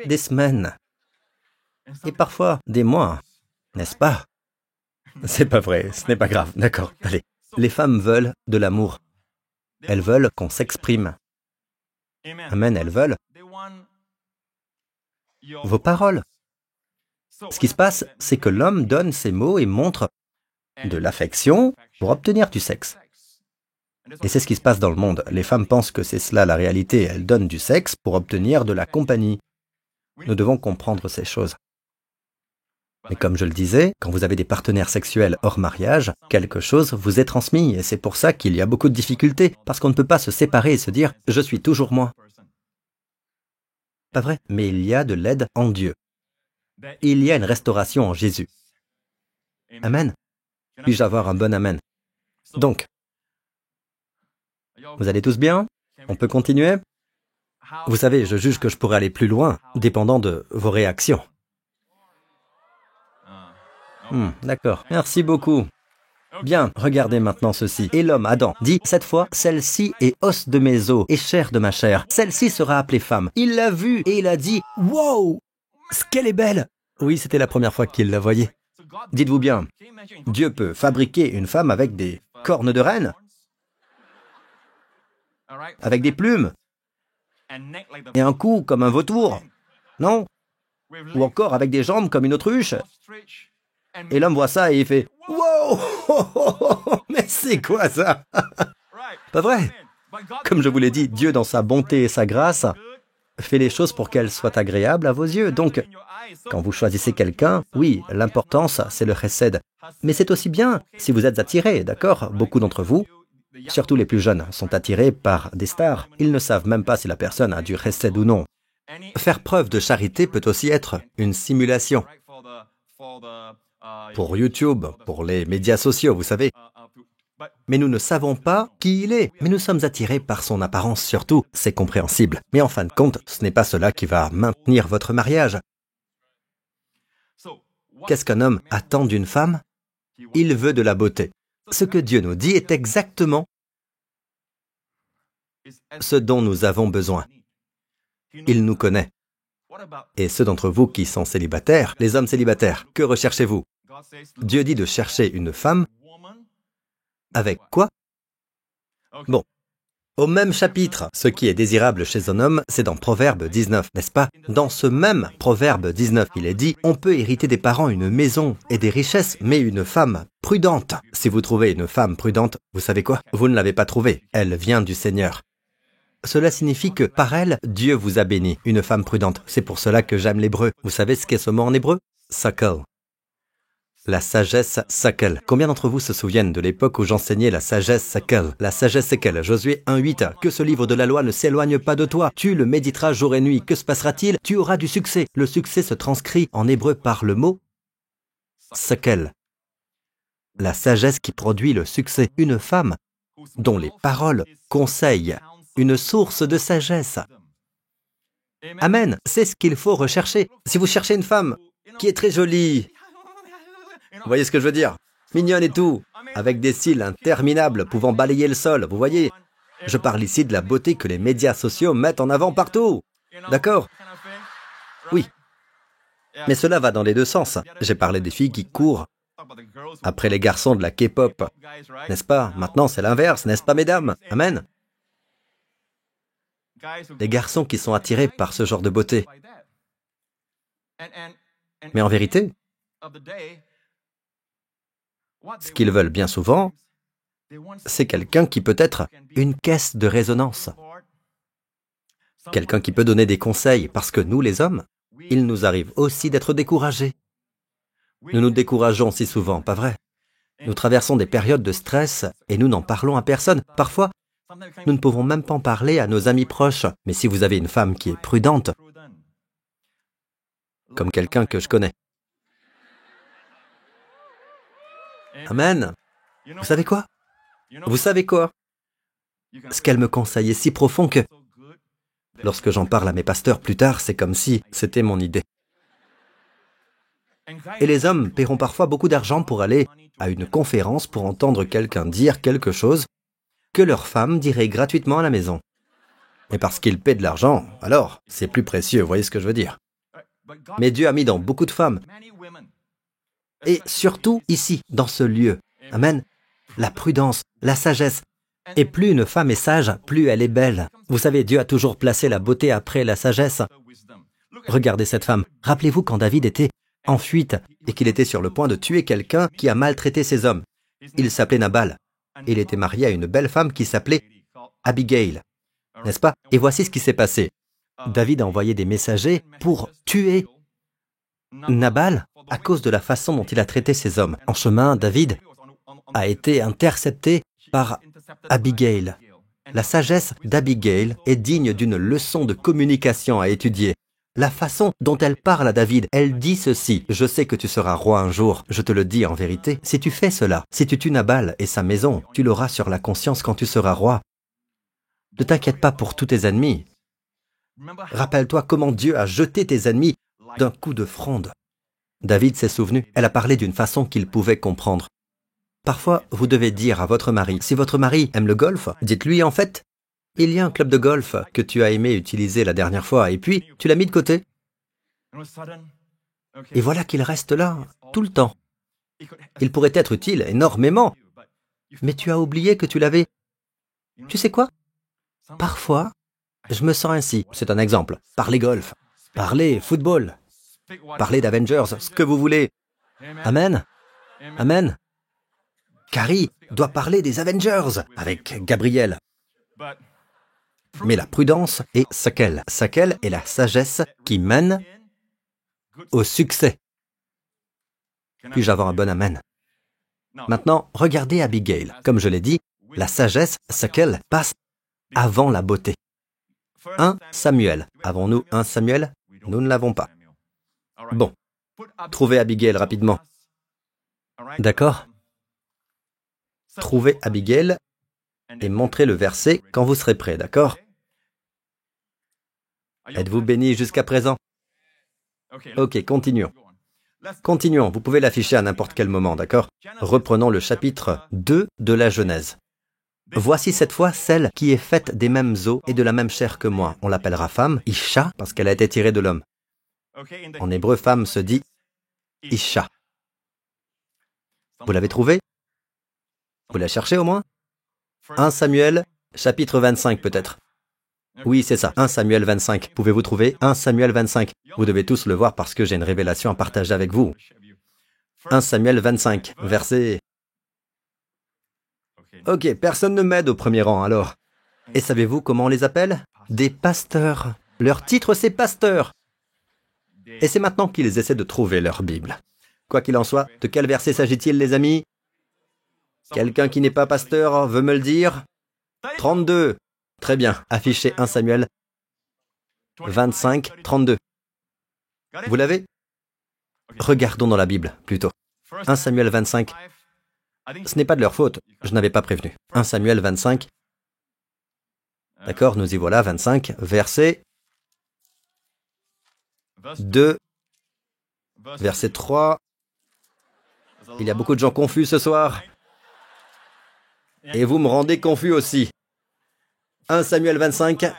des semaines, et parfois des mois, n'est-ce pas? C'est pas vrai, ce n'est pas grave, d'accord, allez. Les femmes veulent de l'amour. Elles veulent qu'on s'exprime. Amen, elles veulent vos paroles. Ce qui se passe, c'est que l'homme donne ses mots et montre de l'affection pour obtenir du sexe. Et c'est ce qui se passe dans le monde. Les femmes pensent que c'est cela la réalité. Elles donnent du sexe pour obtenir de la compagnie. Nous devons comprendre ces choses. Mais comme je le disais, quand vous avez des partenaires sexuels hors mariage, quelque chose vous est transmis. Et c'est pour ça qu'il y a beaucoup de difficultés. Parce qu'on ne peut pas se séparer et se dire « je suis toujours moi ». Pas vrai, mais il y a de l'aide en Dieu. Il y a une restauration en Jésus. Amen. Puis-je avoir un bon amen? Donc, vous allez tous bien? On peut continuer? Vous savez, je juge que je pourrais aller plus loin, dépendant de vos réactions. D'accord, merci beaucoup. Bien, regardez maintenant ceci. Et l'homme, Adam, dit, cette fois, celle-ci est os de mes os et chair de ma chair. Celle-ci sera appelée femme. Il l'a vue et il a dit, wow, ce qu'elle est belle. Oui, c'était la première fois qu'il la voyait. Dites-vous bien, Dieu peut fabriquer une femme avec des cornes de reine, avec des plumes, et un cou comme un vautour, non? Ou encore avec des jambes comme une autruche. Et l'homme voit ça et il fait « Wow! Mais c'est quoi ça ?» Pas vrai? Comme je vous l'ai dit, Dieu dans sa bonté et sa grâce fait les choses pour qu'elles soient agréables à vos yeux. Donc, quand vous choisissez quelqu'un, oui, l'importance, c'est le chesed. Mais c'est aussi bien si vous êtes attiré, d'accord? Beaucoup d'entre vous, surtout les plus jeunes, sont attirés par des stars. Ils ne savent même pas si la personne a du chesed ou non. Faire preuve de charité peut aussi être une simulation. Pour YouTube, pour les médias sociaux, vous savez. Mais nous ne savons pas qui il est. Mais nous sommes attirés par son apparence surtout. C'est compréhensible. Mais en fin de compte, ce n'est pas cela qui va maintenir votre mariage. Qu'est-ce qu'un homme attend d'une femme? Il veut de la beauté. Ce que Dieu nous dit est exactement ce dont nous avons besoin. Il nous connaît. Et ceux d'entre vous qui sont célibataires, les hommes célibataires, que recherchez-vous? Dieu dit de chercher une femme avec quoi? Bon, au même chapitre, ce qui est désirable chez un homme, c'est dans Proverbe 19, n'est-ce pas? Dans ce même Proverbe 19, il est dit, on peut hériter des parents une maison et des richesses, mais une femme prudente. Si vous trouvez une femme prudente, vous savez quoi? Vous ne l'avez pas trouvée, elle vient du Seigneur. Cela signifie que par elle, Dieu vous a béni, une femme prudente. C'est pour cela que j'aime l'hébreu. Vous savez ce qu'est ce mot en hébreu? Sakel. La sagesse Sakel. Combien d'entre vous se souviennent de l'époque où j'enseignais la sagesse Sakel? La sagesse Sakel, Josué 1:8. Que ce livre de la loi ne s'éloigne pas de toi. Tu le méditeras jour et nuit. Que se passera-t-il? Tu auras du succès. Le succès se transcrit en hébreu par le mot Sakel. La sagesse qui produit le succès. Une femme dont les paroles conseillent. Une source de sagesse. Amen, c'est ce qu'il faut rechercher. Si vous cherchez une femme qui est très jolie, vous voyez ce que je veux dire? Mignonne et tout, avec des cils interminables pouvant balayer le sol, vous voyez? Je parle ici de la beauté que les médias sociaux mettent en avant partout. D'accord? Oui. Mais cela va dans les deux sens. J'ai parlé des filles qui courent après les garçons de la K-pop. N'est-ce pas? Maintenant, c'est l'inverse, n'est-ce pas, mesdames? Amen. Les garçons qui sont attirés par ce genre de beauté. Mais en vérité, ce qu'ils veulent bien souvent, c'est quelqu'un qui peut être une caisse de résonance. Quelqu'un qui peut donner des conseils, parce que nous, les hommes, il nous arrive aussi d'être découragés. Nous nous décourageons si souvent, pas vrai? Nous traversons des périodes de stress et nous n'en parlons à personne. Parfois, nous ne pouvons même pas en parler à nos amis proches. Mais si vous avez une femme qui est prudente, comme quelqu'un que je connais. Amen. Vous savez quoi? Vous savez quoi? Ce qu'elle me conseille est si profond que, lorsque j'en parle à mes pasteurs plus tard, c'est comme si c'était mon idée. Et les hommes paieront parfois beaucoup d'argent pour aller à une conférence pour entendre quelqu'un dire quelque chose que leur femme dirait gratuitement à la maison. Et parce qu'ils paient de l'argent, alors, c'est plus précieux, vous voyez ce que je veux dire. Mais Dieu a mis dans beaucoup de femmes, et surtout ici, dans ce lieu, amen, la prudence, la sagesse. Et plus une femme est sage, plus elle est belle. Vous savez, Dieu a toujours placé la beauté après la sagesse. Regardez cette femme. Rappelez-vous quand David était en fuite et qu'il était sur le point de tuer quelqu'un qui a maltraité ses hommes. Il s'appelait Nabal. Il était marié à une belle femme qui s'appelait Abigail, n'est-ce pas? Et voici ce qui s'est passé. David a envoyé des messagers pour tuer Nabal à cause de la façon dont il a traité ses hommes. En chemin, David a été intercepté par Abigail. La sagesse d'Abigail est digne d'une leçon de communication à étudier. La façon dont elle parle à David, elle dit ceci. « Je sais que tu seras roi un jour, je te le dis en vérité. Si tu fais cela, si tu tues Nabal et sa maison, tu l'auras sur la conscience quand tu seras roi. Ne t'inquiète pas pour tous tes ennemis. Rappelle-toi comment Dieu a jeté tes ennemis d'un coup de fronde. » David s'est souvenu, elle a parlé d'une façon qu'il pouvait comprendre. Parfois, vous devez dire à votre mari, si votre mari aime le golf, dites-lui en fait, il y a un club de golf que tu as aimé utiliser la dernière fois et puis tu l'as mis de côté. Et voilà qu'il reste là, tout le temps. Il pourrait être utile énormément, mais tu as oublié que tu l'avais. Tu sais quoi? Parfois, je me sens ainsi, c'est un exemple. Parlez golf, parlez football, parlez d'Avengers, ce que vous voulez. Amen. Amen. Carrie doit parler des Avengers avec Gabriel. Mais la prudence est Sakel. Sakel est la sagesse qui mène au succès. Puis-je avoir un bon amen? Maintenant, regardez Abigail. Comme je l'ai dit, la sagesse, Sakel, passe avant la beauté. 1 Samuel. Avons-nous 1 Samuel? Nous ne l'avons pas. Bon, trouvez Abigail rapidement. D'accord? Trouvez Abigail et montrez le verset quand vous serez prêt, d'accord? Êtes-vous bénis jusqu'à présent? Ok, continuons. Continuons, vous pouvez l'afficher à n'importe quel moment, d'accord? Reprenons le chapitre 2 de la Genèse. Voici cette fois celle qui est faite des mêmes os et de la même chair que moi. On l'appellera femme, Isha, parce qu'elle a été tirée de l'homme. En hébreu, femme se dit Isha. Vous l'avez trouvé? Vous la cherchez au moins? 1 Samuel, chapitre 25 peut-être. Oui, c'est ça, 1 Samuel 25. Pouvez-vous trouver 1 Samuel 25? Vous devez tous le voir parce que j'ai une révélation à partager avec vous. 1 Samuel 25, verset... Ok, personne ne m'aide au premier rang alors. Et savez-vous comment on les appelle? Des pasteurs. Leur titre, c'est pasteur. Et c'est maintenant qu'ils essaient de trouver leur Bible. Quoi qu'il en soit, de quel verset s'agit-il, les amis? Quelqu'un qui n'est pas pasteur veut me le dire? 32. Très bien, affichez 1 Samuel 25, 32. Vous l'avez? Regardons dans la Bible, plutôt. 1 Samuel 25. Ce n'est pas de leur faute, je n'avais pas prévenu. 1 Samuel 25. D'accord, nous y voilà, 25, verset 2, verset 3. Il y a beaucoup de gens confus ce soir. Et vous me rendez confus aussi. 1 Samuel 25,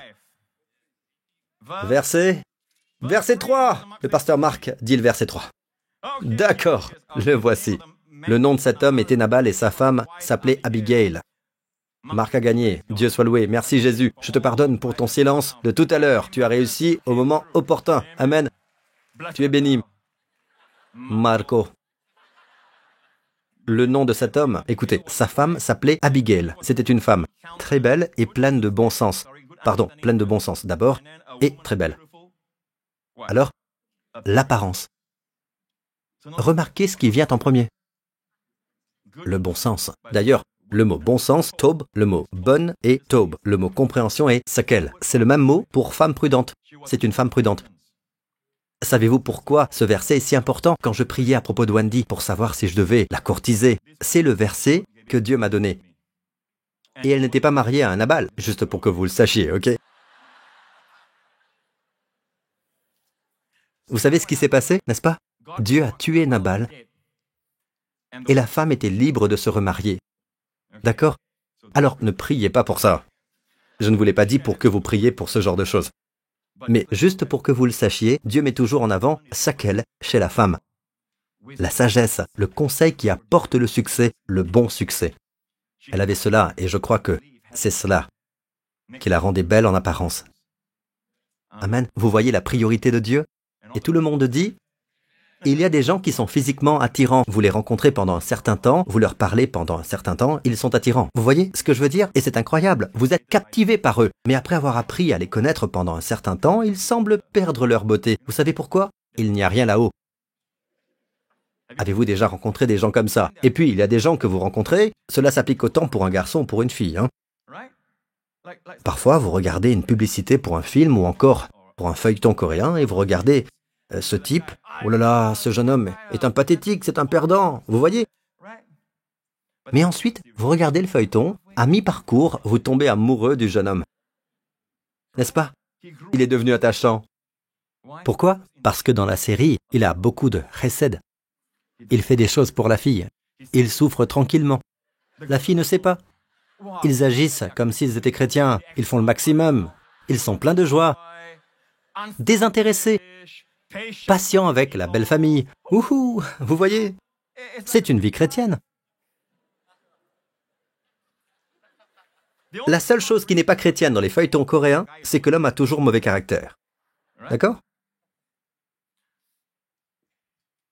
verset 3. Le pasteur Marc dit le verset 3. D'accord, le voici. Le nom de cet homme était Nabal et sa femme s'appelait Abigail. Marc a gagné. Dieu soit loué. Merci Jésus. Je te pardonne pour ton silence de tout à l'heure. Tu as réussi au moment opportun. Amen. Tu es béni. Marco. Le nom de cet homme, écoutez, sa femme s'appelait Abigail. C'était une femme très belle et pleine de bon sens. Pardon, pleine de bon sens d'abord, et très belle. Alors, l'apparence. Remarquez ce qui vient en premier. Le bon sens. D'ailleurs, le mot bon sens, taube, le mot bonne est taube. Le mot compréhension est sakel. C'est le même mot pour femme prudente. C'est une femme prudente. Savez-vous pourquoi ce verset est si important? Quand je priais à propos de Wendy pour savoir si je devais la courtiser, c'est le verset que Dieu m'a donné. Et elle n'était pas mariée à un Nabal, juste pour que vous le sachiez, ok? Vous savez ce qui s'est passé, n'est-ce pas? Dieu a tué Nabal et la femme était libre de se remarier. D'accord? Alors ne priez pas pour ça. Je ne vous l'ai pas dit pour que vous priez pour ce genre de choses. Mais juste pour que vous le sachiez, Dieu met toujours en avant sakel chez la femme. La sagesse, le conseil qui apporte le succès, le bon succès. Elle avait cela et je crois que c'est cela qui la rendait belle en apparence. Amen. Vous voyez la priorité de Dieu? Et tout le monde dit, il y a des gens qui sont physiquement attirants. Vous les rencontrez pendant un certain temps, vous leur parlez pendant un certain temps, ils sont attirants. Vous voyez ce que je veux dire? Et c'est incroyable. Vous êtes captivé par eux. Mais après avoir appris à les connaître pendant un certain temps, ils semblent perdre leur beauté. Vous savez pourquoi? Il n'y a rien là-haut. Avez-vous déjà rencontré des gens comme ça? Et puis, il y a des gens que vous rencontrez, cela s'applique autant pour un garçon ou pour une fille. Parfois, vous regardez une publicité pour un film ou encore pour un feuilleton coréen et vous regardez ce type. Oh là là, ce jeune homme est un pathétique, c'est un perdant, vous voyez? Mais ensuite, vous regardez le feuilleton, à mi-parcours, vous tombez amoureux du jeune homme. N'est-ce pas? Il est devenu attachant. Pourquoi? Parce que dans la série, il a beaucoup de chesed. Il fait des choses pour la fille. Il souffre tranquillement. La fille ne sait pas. Ils agissent comme s'ils étaient chrétiens. Ils font le maximum. Ils sont pleins de joie. Désintéressés. Patients avec la belle famille. Ouhou, vous voyez? C'est une vie chrétienne. La seule chose qui n'est pas chrétienne dans les feuilletons coréens, c'est que l'homme a toujours mauvais caractère. D'accord?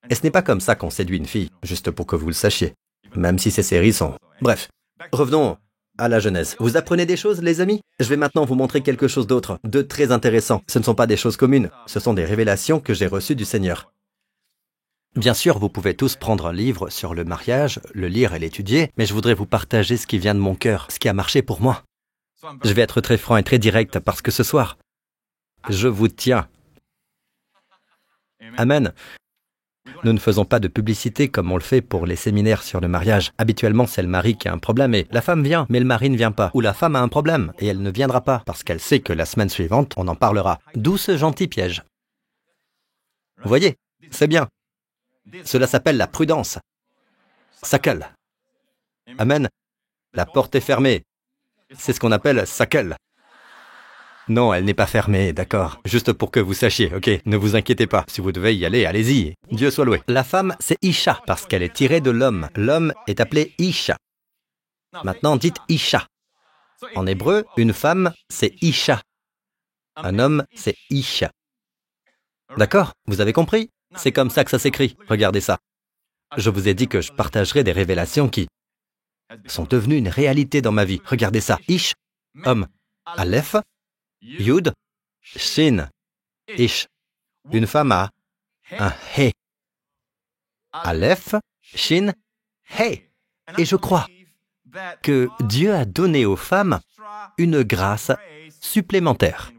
Et ce n'est pas comme ça qu'on séduit une fille, juste pour que vous le sachiez. Même si ces séries sont... Bref, revenons à la Genèse. Vous apprenez des choses, les amis? Je vais maintenant vous montrer quelque chose d'autre, de très intéressant. Ce ne sont pas des choses communes, ce sont des révélations que j'ai reçues du Seigneur. Bien sûr, vous pouvez tous prendre un livre sur le mariage, le lire et l'étudier, mais je voudrais vous partager ce qui vient de mon cœur, ce qui a marché pour moi. Je vais être très franc et très direct parce que ce soir, je vous tiens. Amen. Nous ne faisons pas de publicité comme on le fait pour les séminaires sur le mariage. Habituellement, c'est le mari qui a un problème et la femme vient, mais le mari ne vient pas. Ou la femme a un problème et elle ne viendra pas parce qu'elle sait que la semaine suivante, on en parlera. D'où ce gentil piège. Vous voyez, c'est bien. Cela s'appelle la prudence. Sakel. Amen. La porte est fermée. C'est ce qu'on appelle sakel. Non, elle n'est pas fermée, d'accord. Juste pour que vous sachiez, ok? Ne vous inquiétez pas. Si vous devez y aller, allez-y. Dieu soit loué. La femme, c'est Isha, parce qu'elle est tirée de l'homme. L'homme est appelé Isha. Maintenant, dites Isha. En hébreu, une femme, c'est Isha. Un homme, c'est Isha. D'accord? Vous avez compris? C'est comme ça que ça s'écrit. Regardez ça. Je vous ai dit que je partagerai des révélations qui sont devenues une réalité dans ma vie. Regardez ça. Ish, homme. Aleph, Yud, Shin, Ish. Une femme a un He. Aleph, Shin, He. Et je crois que Dieu a donné aux femmes une grâce supplémentaire.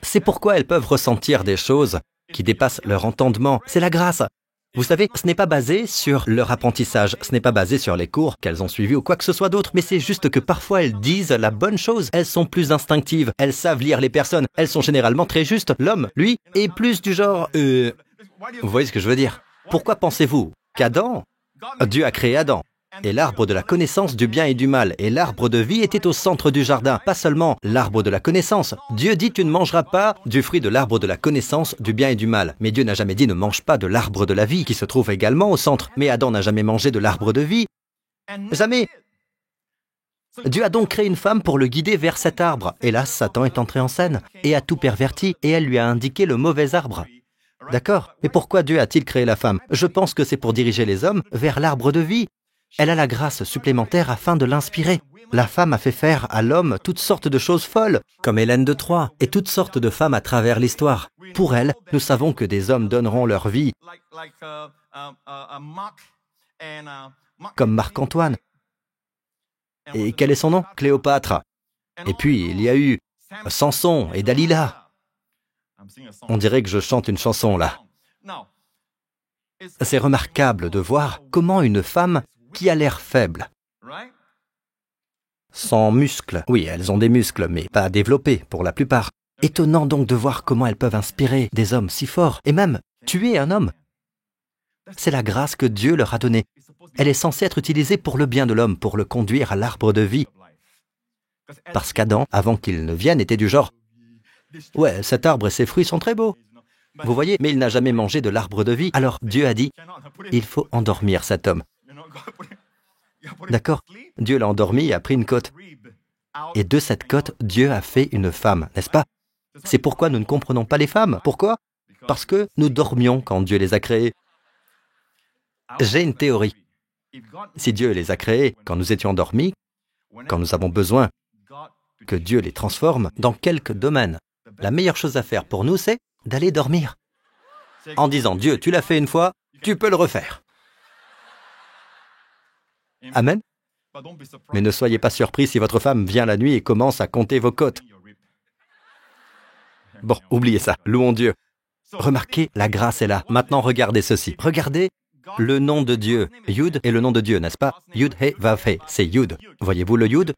C'est pourquoi elles peuvent ressentir des choses qui dépassent leur entendement. C'est la grâce. Vous savez, ce n'est pas basé sur leur apprentissage, ce n'est pas basé sur les cours qu'elles ont suivis ou quoi que ce soit d'autre, mais c'est juste que parfois elles disent la bonne chose. Elles sont plus instinctives, elles savent lire les personnes, elles sont généralement très justes. L'homme, lui, est plus du genre... Vous voyez ce que je veux dire? Pourquoi pensez-vous qu'Adam, Dieu a créé Adam, et l'arbre de la connaissance du bien et du mal, et l'arbre de vie était au centre du jardin, pas seulement l'arbre de la connaissance. Dieu dit, tu ne mangeras pas du fruit de l'arbre de la connaissance du bien et du mal. Mais Dieu n'a jamais dit, ne mange pas de l'arbre de la vie, qui se trouve également au centre. Mais Adam n'a jamais mangé de l'arbre de vie. Jamais. Dieu a donc créé une femme pour le guider vers cet arbre. Et là, Satan est entré en scène, et a tout perverti, et elle lui a indiqué le mauvais arbre. D'accord? Mais pourquoi Dieu a-t-il créé la femme? Je pense que c'est pour diriger les hommes vers l'arbre de vie. Elle a la grâce supplémentaire afin de l'inspirer. La femme a fait faire à l'homme toutes sortes de choses folles, comme Hélène de Troie, et toutes sortes de femmes à travers l'histoire. Pour elle, nous savons que des hommes donneront leur vie, comme Marc-Antoine. Et quel est son nom? Cléopâtre. Et puis, il y a eu Samson et Dalila. On dirait que je chante une chanson, là. C'est remarquable de voir comment une femme qui a l'air faible, sans muscles. Oui, elles ont des muscles, mais pas développés pour la plupart. Étonnant donc de voir comment elles peuvent inspirer des hommes si forts, et même tuer un homme. C'est la grâce que Dieu leur a donnée. Elle est censée être utilisée pour le bien de l'homme, pour le conduire à l'arbre de vie. Parce qu'Adam, avant qu'il ne vienne, était du genre « Ouais, cet arbre et ses fruits sont très beaux. » Vous voyez, mais il n'a jamais mangé de l'arbre de vie. Alors Dieu a dit « Il faut endormir cet homme. » D'accord? Dieu l'a endormi et a pris une côte. Et de cette côte, Dieu a fait une femme, n'est-ce pas? C'est pourquoi nous ne comprenons pas les femmes. Pourquoi? Parce que nous dormions quand Dieu les a créées. J'ai une théorie. Si Dieu les a créées quand nous étions endormis, quand nous avons besoin que Dieu les transforme dans quelques domaines, la meilleure chose à faire pour nous, c'est d'aller dormir. En disant, Dieu, tu l'as fait une fois, tu peux le refaire. Amen. Mais ne soyez pas surpris si votre femme vient la nuit et commence à compter vos côtes. Bon, oubliez ça, louons Dieu. Remarquez, la grâce est là. Maintenant, regardez ceci. Regardez le nom de Dieu. Yud est le nom de Dieu, n'est-ce pas? Yud, He, Vav, He, c'est Yud. Voyez-vous le Yud?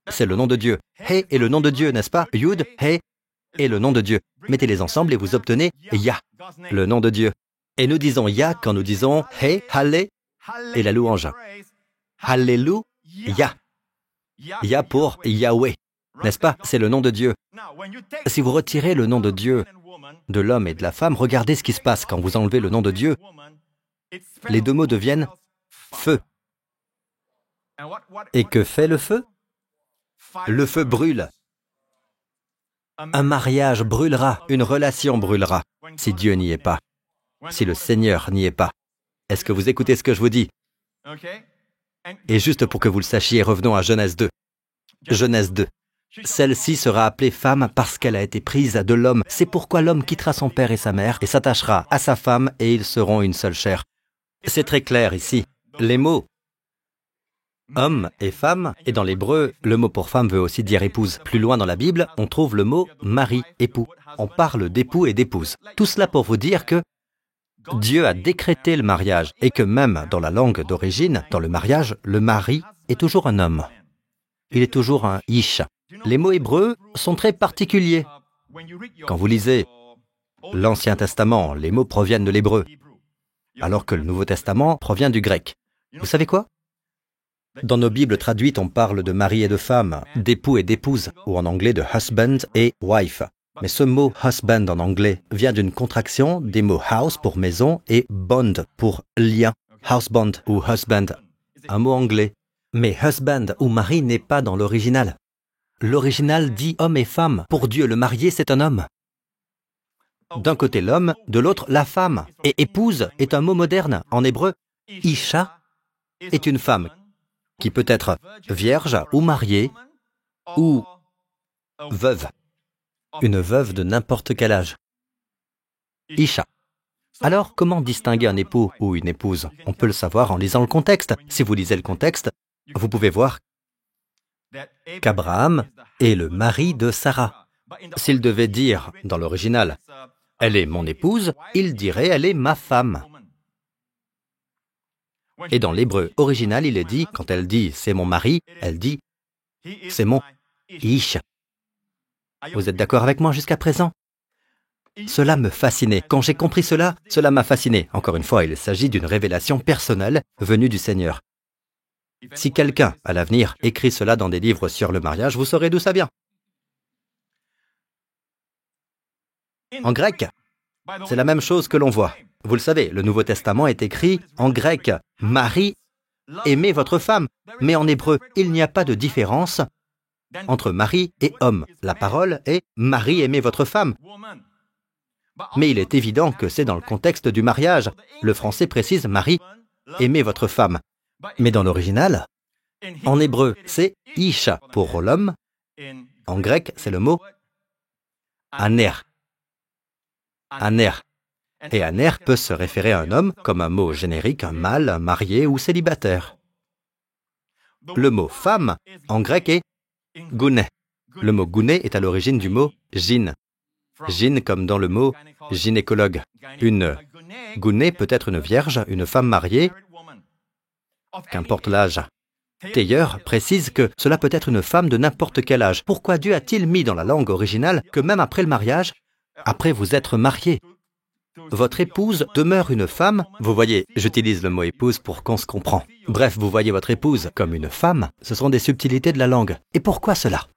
C'est le nom de Dieu. He est le nom de Dieu, n'est-ce pas? Yud, He est le nom de Dieu. Mettez-les ensemble et vous obtenez Yah, le nom de Dieu. Et nous disons Yah quand nous disons He, Hallé et la louange. Alléluia. Yah pour Yahweh, n'est-ce pas? C'est le nom de Dieu. Si vous retirez le nom de Dieu de l'homme et de la femme, regardez ce qui se passe quand vous enlevez le nom de Dieu. Les deux mots deviennent feu. Et que fait le feu? Le feu brûle. Un mariage brûlera, une relation brûlera, si Dieu n'y est pas, si le Seigneur n'y est pas. Est-ce que vous écoutez ce que je vous dis? Et juste pour que vous le sachiez, revenons à Genèse 2. Genèse 2. Celle-ci sera appelée femme parce qu'elle a été prise de l'homme. C'est pourquoi l'homme quittera son père et sa mère et s'attachera à sa femme et ils seront une seule chair. C'est très clair ici. Les mots homme et femme, et dans l'hébreu, le mot pour femme veut aussi dire épouse. Plus loin dans la Bible, on trouve le mot mari, époux. On parle d'époux et d'épouse. Tout cela pour vous dire que Dieu a décrété le mariage et que même dans la langue d'origine, dans le mariage, le mari est toujours un homme. Il est toujours un ish. Les mots hébreux sont très particuliers. Quand vous lisez l'Ancien Testament, les mots proviennent de l'hébreu, alors que le Nouveau Testament provient du grec. Vous savez quoi? Dans nos Bibles traduites, on parle de mari et de femme, d'époux et d'épouse, ou en anglais de husband et wife. Mais ce mot husband en anglais vient d'une contraction des mots house pour maison et bond pour lien. Housebond ou husband, un mot anglais. Mais husband ou mari n'est pas dans l'original. L'original dit homme et femme. Pour Dieu, le marié, c'est un homme. D'un côté l'homme, de l'autre la femme. Et épouse est un mot moderne. En hébreu, isha est une femme qui peut être vierge ou mariée ou veuve. Une veuve de n'importe quel âge. Isha. Alors, comment distinguer un époux ou une épouse? On peut le savoir en lisant le contexte. Si vous lisez le contexte, vous pouvez voir qu'Abraham est le mari de Sarah. S'il devait dire, dans l'original, « Elle est mon épouse », il dirait « Elle est ma femme ». Et dans l'hébreu original, il est dit, quand elle dit « c'est mon mari », elle dit « c'est mon ish ». Vous êtes d'accord avec moi jusqu'à présent? Cela me fascinait. Quand j'ai compris cela, cela m'a fasciné. Encore une fois, il s'agit d'une révélation personnelle venue du Seigneur. Si quelqu'un, à l'avenir, écrit cela dans des livres sur le mariage, vous saurez d'où ça vient. En grec, c'est la même chose que l'on voit. Vous le savez, le Nouveau Testament est écrit en grec. Marie, aimez votre femme. Mais en hébreu, il n'y a pas de différence entre mari et homme. La parole est « Marie, aimez votre femme ». Mais il est évident que c'est dans le contexte du mariage. Le français précise « Marie, aimez votre femme ». Mais dans l'original, en hébreu, c'est « isha » pour l'homme. En grec, c'est le mot « aner ». Aner. Et aner peut se référer à un homme comme un mot générique, un mâle, un marié ou célibataire. Le mot « femme » en grec est Gouné. Le mot gouné est à l'origine du mot gyne. Gyne comme dans le mot gynécologue. Une gouné peut être une vierge, une femme mariée, qu'importe l'âge. Taylor précise que cela peut être une femme de n'importe quel âge. Pourquoi Dieu a-t-il mis dans la langue originale que même après le mariage, après vous être marié, votre épouse demeure une femme? Vous voyez, j'utilise le mot épouse pour qu'on se comprend. Bref, vous voyez votre épouse comme une femme. Ce sont des subtilités de la langue. Et pourquoi cela?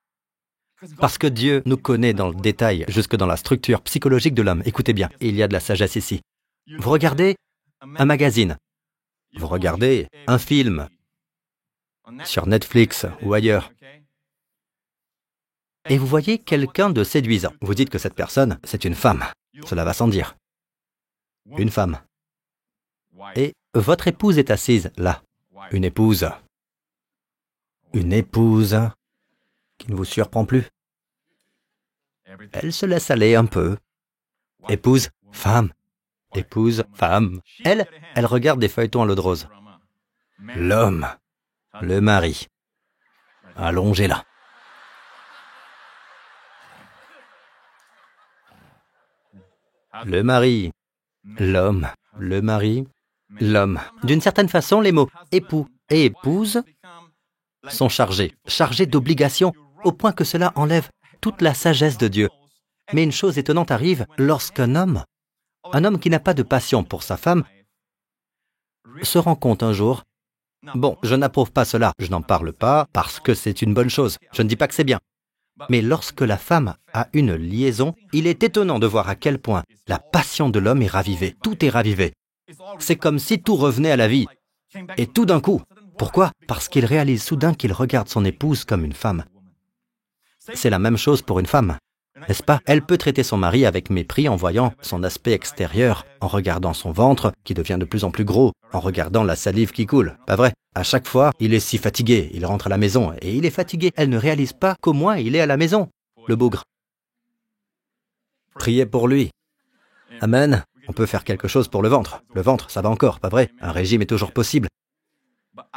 Parce que Dieu nous connaît dans le détail, jusque dans la structure psychologique de l'homme. Écoutez bien, il y a de la sagesse ici. Vous regardez un magazine. Vous regardez un film sur Netflix ou ailleurs. Et vous voyez quelqu'un de séduisant. Vous dites que cette personne, c'est une femme. Cela va sans dire. Une femme. Et votre épouse est assise là. Une épouse. Une épouse qui ne vous surprend plus. Elle se laisse aller un peu. Épouse, femme. Épouse, femme. Elle regarde des feuilletons à l'eau de rose. L'homme, le mari, allongé là. le mari, l'homme, le mari, l'homme. D'une certaine façon, les mots époux et épouse sont chargés d'obligations, au point que cela enlève toute la sagesse de Dieu. Mais une chose étonnante arrive lorsqu'un homme qui n'a pas de passion pour sa femme, se rend compte un jour, bon, je n'approuve pas cela, je n'en parle pas parce que c'est une bonne chose, je ne dis pas que c'est bien. Mais lorsque la femme a une liaison, il est étonnant de voir à quel point la passion de l'homme est ravivée, tout est ravivé. C'est comme si tout revenait à la vie. Et tout d'un coup, pourquoi? Parce qu'il réalise soudain qu'il regarde son épouse comme une femme. C'est la même chose pour une femme, n'est-ce pas? Elle peut traiter son mari avec mépris en voyant son aspect extérieur, en regardant son ventre qui devient de plus en plus gros, en regardant la salive qui coule. Pas vrai? À chaque fois, il est si fatigué, il rentre à la maison et il est fatigué. Elle ne réalise pas qu'au moins il est à la maison, le bougre. Priez pour lui. Amen. On peut faire quelque chose pour le ventre. Le ventre, ça va encore, pas vrai? Un régime est toujours possible.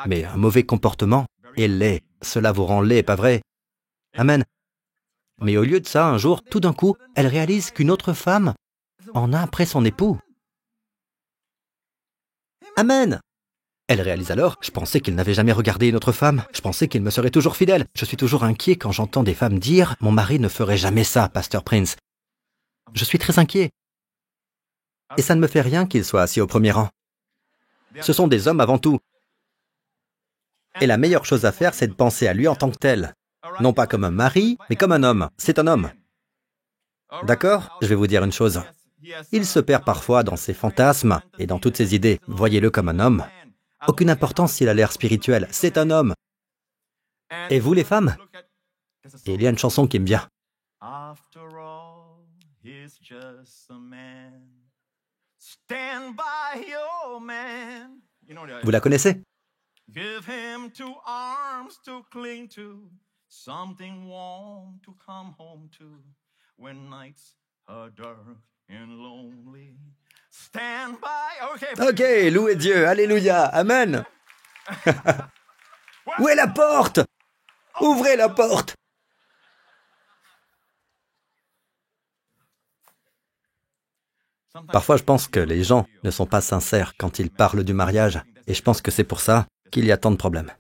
Mais un mauvais comportement est laid. Cela vous rend laid, pas vrai? Amen. Mais au lieu de ça, un jour, tout d'un coup, elle réalise qu'une autre femme en a après son époux. Amen. Elle réalise alors, je pensais qu'il n'avait jamais regardé une autre femme, je pensais qu'il me serait toujours fidèle. Je suis toujours inquiet quand j'entends des femmes dire « Mon mari ne ferait jamais ça, Pasteur Prince ». Je suis très inquiet. Et ça ne me fait rien qu'il soit assis au premier rang. Ce sont des hommes avant tout. Et la meilleure chose à faire, c'est de penser à lui en tant que tel. Non pas comme un mari, mais comme un homme. C'est un homme. D'accord? Je vais vous dire une chose. Il se perd parfois dans ses fantasmes et dans toutes ses idées. Voyez-le comme un homme. Aucune importance s'il a l'air spirituel. C'est un homme. Et vous, les femmes? Et il y a une chanson qui me vient. After all, he's just a man. Stand by your man. Vous la connaissez? Give him two arms to cling to, something warm to come home to, when nights are dark and lonely. Stand by. Ok, louez Dieu, alléluia, amen. Où est la porte? Ouvrez la porte. Parfois, je pense que les gens ne sont pas sincères quand ils parlent du mariage, et je pense que c'est pour ça qu'il y a tant de problèmes.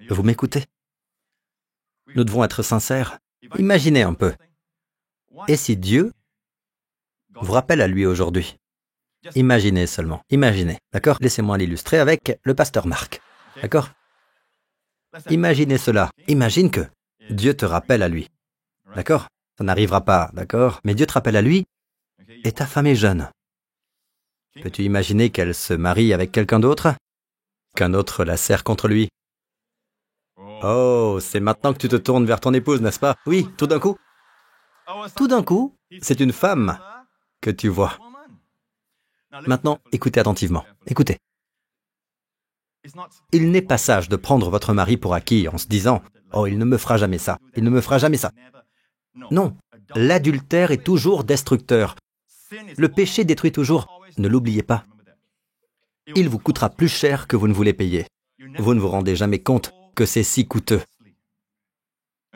Vous m'écoutez? Nous devons être sincères. Imaginez un peu. Et si Dieu vous rappelle à lui aujourd'hui? Imaginez seulement, imaginez. D'accord? Laissez-moi l'illustrer avec le pasteur Marc. D'accord? Imaginez cela. Imagine que Dieu te rappelle à lui. D'accord? Ça n'arrivera pas, d'accord? Mais Dieu te rappelle à lui et ta femme est jeune. Peux-tu imaginer qu'elle se marie avec quelqu'un d'autre? Qu'un autre la serre contre lui? Oh, c'est maintenant que tu te tournes vers ton épouse, n'est-ce pas? Oui, tout d'un coup. Tout d'un coup, c'est une femme que tu vois. Maintenant, écoutez attentivement. Écoutez. Il n'est pas sage de prendre votre mari pour acquis en se disant « Oh, il ne me fera jamais ça, il ne me fera jamais ça ». Non, l'adultère est toujours destructeur. Le péché détruit toujours, ne l'oubliez pas. Il vous coûtera plus cher que vous ne voulez payer. Vous ne vous rendez jamais compte que c'est si coûteux.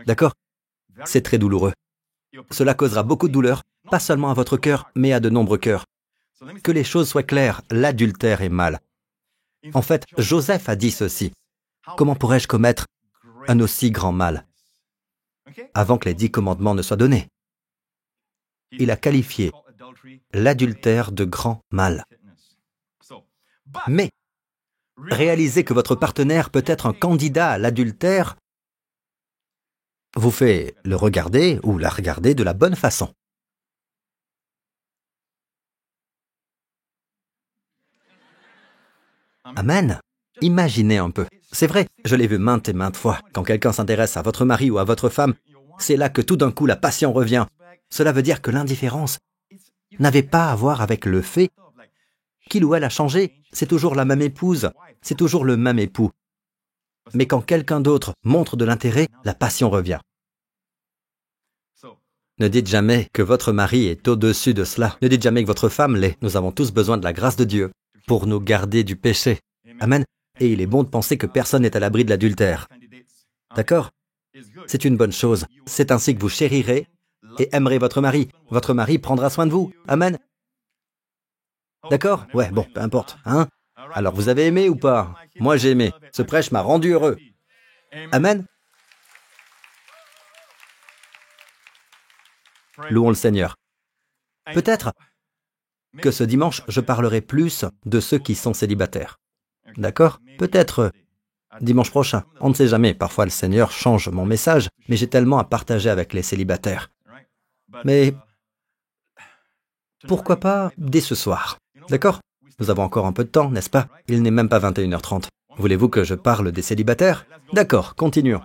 D'accord? C'est très douloureux. Cela causera beaucoup de douleur, pas seulement à votre cœur, mais à de nombreux cœurs. Que les choses soient claires, l'adultère est mal. En fait, Joseph a dit ceci. Comment pourrais-je commettre un aussi grand mal? Avant que les 10 commandements ne soient donnés. Il a qualifié l'adultère de grand mal. Mais, réalisez que votre partenaire peut être un candidat à l'adultère vous fait le regarder ou la regarder de la bonne façon. Amen. Imaginez un peu. C'est vrai, je l'ai vu maintes et maintes fois. Quand quelqu'un s'intéresse à votre mari ou à votre femme, c'est là que tout d'un coup la passion revient. Cela veut dire que l'indifférence n'avait pas à voir avec le fait qu'il ou elle a changé. C'est toujours la même épouse, c'est toujours le même époux. Mais quand quelqu'un d'autre montre de l'intérêt, la passion revient. Ne dites jamais que votre mari est au-dessus de cela. Ne dites jamais que votre femme l'est. Nous avons tous besoin de la grâce de Dieu pour nous garder du péché. Amen. Et il est bon de penser que personne n'est à l'abri de l'adultère. D'accord? C'est une bonne chose. C'est ainsi que vous chérirez et aimerez votre mari. Votre mari prendra soin de vous. Amen. D'accord? Ouais, bon, peu importe, hein? Alors, vous avez aimé ou pas? Moi, j'ai aimé. Ce prêche m'a rendu heureux. Amen. Louons le Seigneur. Peut-être que ce dimanche, je parlerai plus de ceux qui sont célibataires. D'accord? Peut-être dimanche prochain. On ne sait jamais. Parfois, le Seigneur change mon message, mais j'ai tellement à partager avec les célibataires. Mais pourquoi pas dès ce soir? D'accord? Nous avons encore un peu de temps, n'est-ce pas? Il n'est même pas 21h30. Voulez-vous que je parle des célibataires? D'accord, continuons.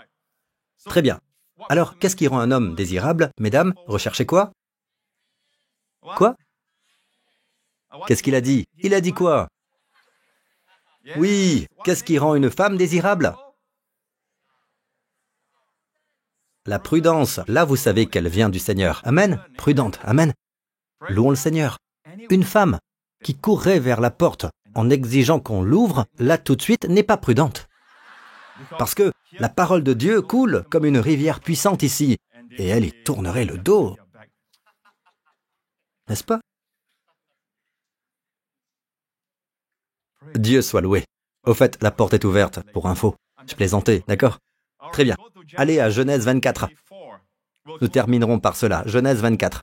Très bien. Alors, qu'est-ce qui rend un homme désirable, mesdames? Recherchez quoi? Quoi? Qu'est-ce qu'il a dit? Il a dit quoi? Oui, qu'est-ce qui rend une femme désirable? La prudence. Là, vous savez qu'elle vient du Seigneur. Amen. Prudente. Amen. Louons le Seigneur. Une femme qui courrait vers la porte en exigeant qu'on l'ouvre, là tout de suite, n'est pas prudente. Parce que la parole de Dieu coule comme une rivière puissante ici, et elle y tournerait le dos. N'est-ce pas? Dieu soit loué. Au fait, la porte est ouverte, pour info. Je plaisantais, d'accord? Très bien. Allez à Genèse 24. Nous terminerons par cela. Genèse 24.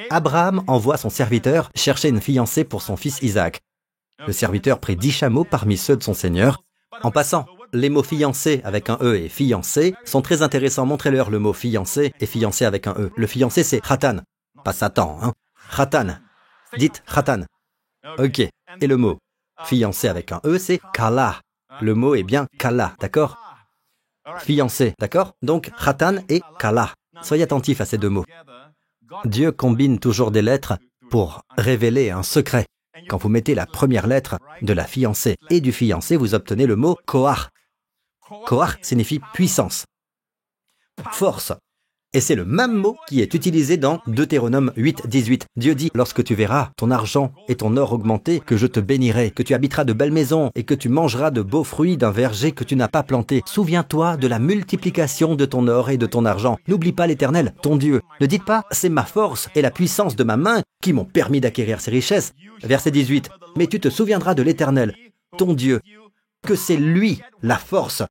Abraham envoie son serviteur chercher une fiancée pour son fils Isaac. Le serviteur prit 10 chameaux parmi ceux de son seigneur. En passant, les mots fiancé avec un E et fiancé sont très intéressants. Montrez-leur le mot fiancé et fiancé avec un E. Le fiancé, c'est Khatan. Pas Satan, hein? Khatan. Dites Khatan. Ok. Et le mot fiancé avec un E, c'est Kala. Le mot est bien Kala, d'accord? Fiancé, d'accord? Donc, Khatan et Kala. Soyez attentifs à ces deux mots. Dieu combine toujours des lettres pour révéler un secret. Quand vous mettez la première lettre de la fiancée et du fiancé, vous obtenez le mot Koach. Koach signifie puissance, force. Et c'est le même mot qui est utilisé dans Deutéronome 8, 18. Dieu dit, lorsque tu verras ton argent et ton or augmenter, que je te bénirai, que tu habiteras de belles maisons et que tu mangeras de beaux fruits d'un verger que tu n'as pas planté. Souviens-toi de la multiplication de ton or et de ton argent. N'oublie pas l'Éternel, ton Dieu. Ne dites pas, c'est ma force et la puissance de ma main qui m'ont permis d'acquérir ces richesses. Verset 18. Mais tu te souviendras de l'Éternel, ton Dieu, que c'est lui la force.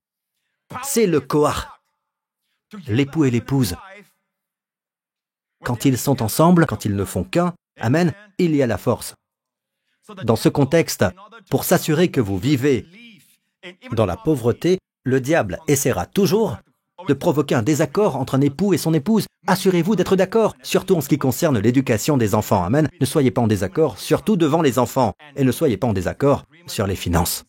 C'est le Koach. L'époux et l'épouse, quand ils sont ensemble, quand ils ne font qu'un, amen, il y a la force. Dans ce contexte, pour s'assurer que vous vivez dans la pauvreté, le diable essaiera toujours de provoquer un désaccord entre un époux et son épouse. Assurez-vous d'être d'accord, surtout en ce qui concerne l'éducation des enfants, amen. Ne soyez pas en désaccord, surtout devant les enfants, et ne soyez pas en désaccord sur les finances.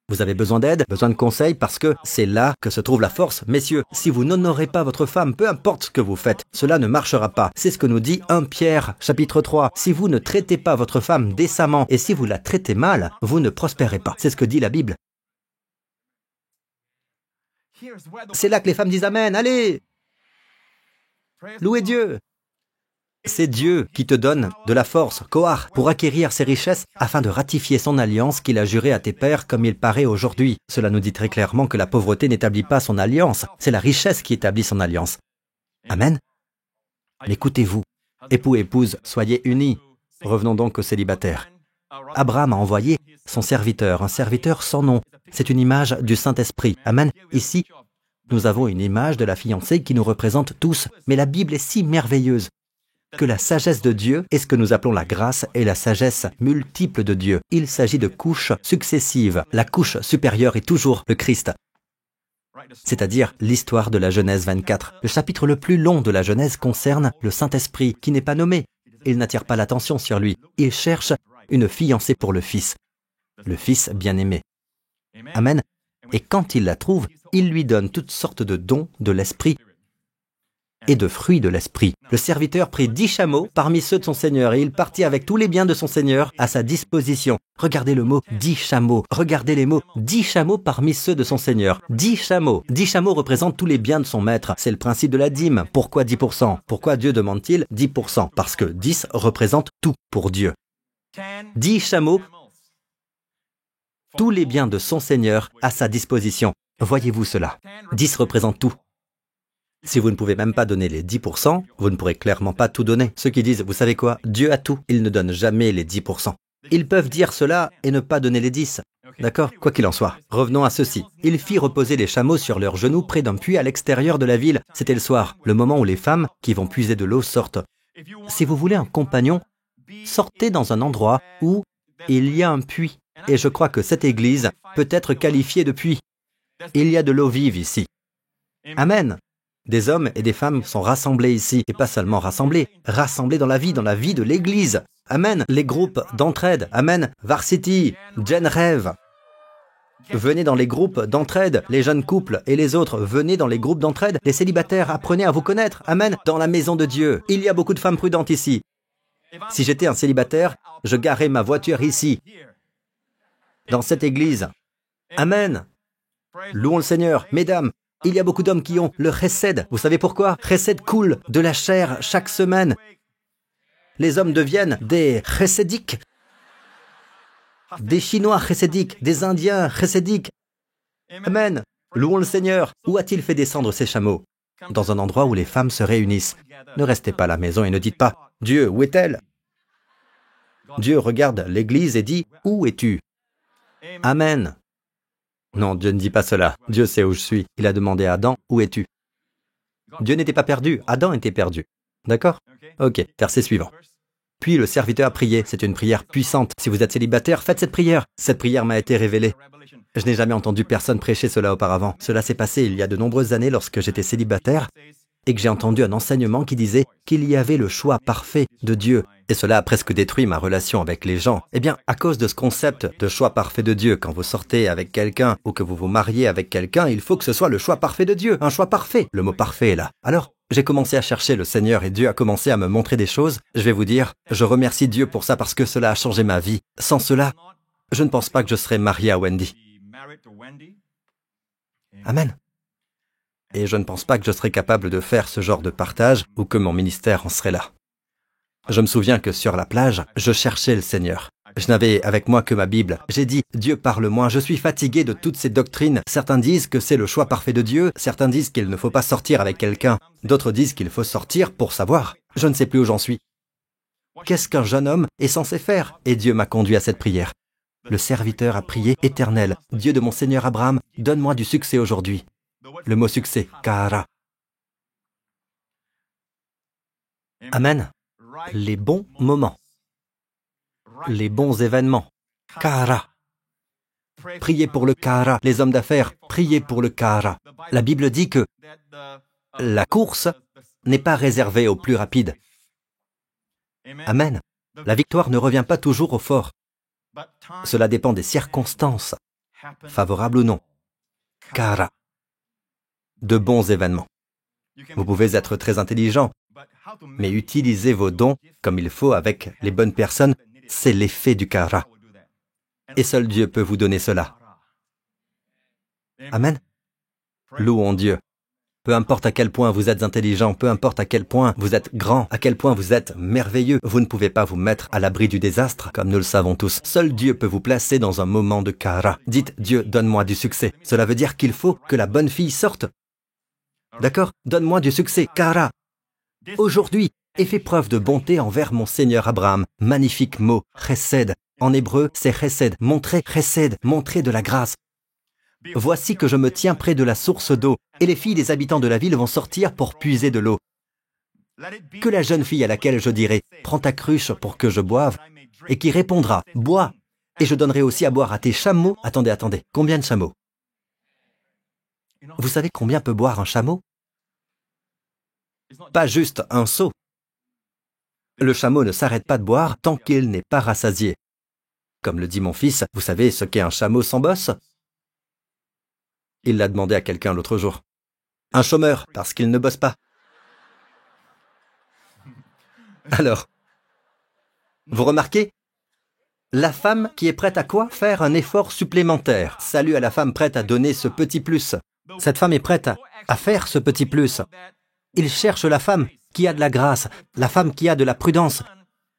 Vous avez besoin d'aide, besoin de conseils, parce que c'est là que se trouve la force. Messieurs, si vous n'honorez pas votre femme, peu importe ce que vous faites, cela ne marchera pas. C'est ce que nous dit 1 Pierre, chapitre 3. Si vous ne traitez pas votre femme décemment, et si vous la traitez mal, vous ne prospérez pas. C'est ce que dit la Bible. C'est là que les femmes disent Amen, allez! Louez Dieu! C'est Dieu qui te donne de la force, Koach, pour acquérir ses richesses afin de ratifier son alliance qu'il a jurée à tes pères comme il paraît aujourd'hui. Cela nous dit très clairement que la pauvreté n'établit pas son alliance, c'est la richesse qui établit son alliance. Amen. Écoutez-vous, époux et épouse, soyez unis. Revenons donc aux célibataires. Abraham a envoyé son serviteur, un serviteur sans nom. C'est une image du Saint-Esprit. Amen. Ici, nous avons une image de la fiancée qui nous représente tous, mais la Bible est si merveilleuse que la sagesse de Dieu est ce que nous appelons la grâce et la sagesse multiple de Dieu. Il s'agit de couches successives. La couche supérieure est toujours le Christ, c'est-à-dire l'histoire de la Genèse 24. Le chapitre le plus long de la Genèse concerne le Saint-Esprit, qui n'est pas nommé. Il n'attire pas l'attention sur lui. Il cherche une fiancée pour le Fils bien-aimé. Amen. Et quand il la trouve, il lui donne toutes sortes de dons de l'Esprit et de fruits de l'Esprit. Le serviteur prit 10 chameaux parmi ceux de son Seigneur et il partit avec tous les biens de son Seigneur à sa disposition. Regardez le mot 10 chameaux. Regardez les mots 10 chameaux parmi ceux de son Seigneur. 10 chameaux. 10 chameaux représentent tous les biens de son maître. C'est le principe de la dîme. Pourquoi 10%? Pourquoi Dieu demande-t-il 10%? Parce que 10 représente tout pour Dieu. 10 chameaux, tous les biens de son Seigneur à sa disposition. Voyez-vous cela? 10 représente tout. Si vous ne pouvez même pas donner les 10%, vous ne pourrez clairement pas tout donner. Ceux qui disent, vous savez quoi, Dieu a tout, il ne donne jamais les 10%. Ils peuvent dire cela et ne pas donner les 10. D'accord? Quoi qu'il en soit, revenons à ceci. Il fit reposer les chameaux sur leurs genoux près d'un puits à l'extérieur de la ville. C'était le soir, le moment où les femmes qui vont puiser de l'eau sortent. Si vous voulez un compagnon, sortez dans un endroit où il y a un puits. Et je crois que cette église peut être qualifiée de puits. Il y a de l'eau vive ici. Amen. Des hommes et des femmes sont rassemblés ici, et pas seulement rassemblés dans la vie de l'église. Amen. Les groupes d'entraide. Amen. Varsity, Gen Rêve. Venez dans les groupes d'entraide. Les jeunes couples et les autres, venez dans les groupes d'entraide. Les célibataires, apprenez à vous connaître. Amen. Dans la maison de Dieu. Il y a beaucoup de femmes prudentes ici. Si j'étais un célibataire, je garerais ma voiture ici, dans cette église. Amen. Louons le Seigneur. Mesdames, il y a beaucoup d'hommes qui ont le chesed. Vous savez pourquoi? Chesed coule de la chair chaque semaine. Les hommes deviennent des chesediques, des Chinois chesediques, des Indiens chesediques. Amen. Louons le Seigneur. Où a-t-il fait descendre ces chameaux? Dans un endroit où les femmes se réunissent. Ne restez pas à la maison et ne dites pas, « Dieu, où est-elle » Dieu regarde l'église et dit, « Où es-tu » Amen. Non, Dieu ne dit pas cela. Dieu sait où je suis. Il a demandé à Adam, « Où es-tu » Dieu n'était pas perdu, Adam était perdu. D'accord? Ok, verset suivant. Puis le serviteur a prié. C'est une prière puissante. Si vous êtes célibataire, faites cette prière. Cette prière m'a été révélée. Je n'ai jamais entendu personne prêcher cela auparavant. Cela s'est passé il y a de nombreuses années lorsque j'étais célibataire et que j'ai entendu un enseignement qui disait qu'il y avait le choix parfait de Dieu. Et cela a presque détruit ma relation avec les gens. Eh bien, à cause de ce concept de choix parfait de Dieu, quand vous sortez avec quelqu'un ou que vous vous mariez avec quelqu'un, il faut que ce soit le choix parfait de Dieu. Un choix parfait. Le mot parfait est là. Alors, j'ai commencé à chercher le Seigneur et Dieu a commencé à me montrer des choses. Je vais vous dire, je remercie Dieu pour ça parce que cela a changé ma vie. Sans cela, je ne pense pas que je serais marié à Wendy. Amen. Et je ne pense pas que je serais capable de faire ce genre de partage ou que mon ministère en serait là. Je me souviens que sur la plage, je cherchais le Seigneur. Je n'avais avec moi que ma Bible. J'ai dit, Dieu parle-moi, je suis fatigué de toutes ces doctrines. Certains disent que c'est le choix parfait de Dieu, certains disent qu'il ne faut pas sortir avec quelqu'un, d'autres disent qu'il faut sortir pour savoir. Je ne sais plus où j'en suis. Qu'est-ce qu'un jeune homme est censé faire? Et Dieu m'a conduit à cette prière. Le serviteur a prié, Éternel, Dieu de mon Seigneur Abraham, donne-moi du succès aujourd'hui. Le mot succès, kara. Amen. Les bons moments. Les bons événements. Kara. Priez pour le kara. Les hommes d'affaires, priez pour le kara. La Bible dit que la course n'est pas réservée aux plus rapides. Amen. La victoire ne revient pas toujours au fort. Cela dépend des circonstances, favorables ou non. Kara. De bons événements. Vous pouvez être très intelligent, mais utiliser vos dons comme il faut avec les bonnes personnes, c'est l'effet du kara. Et seul Dieu peut vous donner cela. Amen. Louons Dieu. Peu importe à quel point vous êtes intelligent, peu importe à quel point vous êtes grand, à quel point vous êtes merveilleux, vous ne pouvez pas vous mettre à l'abri du désastre, comme nous le savons tous. Seul Dieu peut vous placer dans un moment de kara. Dites, Dieu, donne-moi du succès. Cela veut dire qu'il faut que la bonne fille sorte. D'accord? Donne-moi du succès, kara. Aujourd'hui, et fais preuve de bonté envers mon Seigneur Abraham. Magnifique mot, chesed. En hébreu, c'est chesed. Montrer de la grâce. Voici que je me tiens près de la source d'eau, et les filles des habitants de la ville vont sortir pour puiser de l'eau. Que la jeune fille à laquelle je dirai, prends ta cruche pour que je boive, et qui répondra, bois, et je donnerai aussi à boire à tes chameaux. Attendez, combien de chameaux? Vous savez combien peut boire un chameau? Pas juste un seau. Le chameau ne s'arrête pas de boire tant qu'il n'est pas rassasié. Comme le dit mon fils, vous savez ce qu'est un chameau sans bosse? Il l'a demandé à quelqu'un l'autre jour. Un chômeur, parce qu'il ne bosse pas. Alors, vous remarquez? La femme qui est prête à quoi? Faire un effort supplémentaire. Salut à la femme prête à donner ce petit plus. Cette femme est prête à faire ce petit plus. Il cherche la femme qui a de la grâce, la femme qui a de la prudence,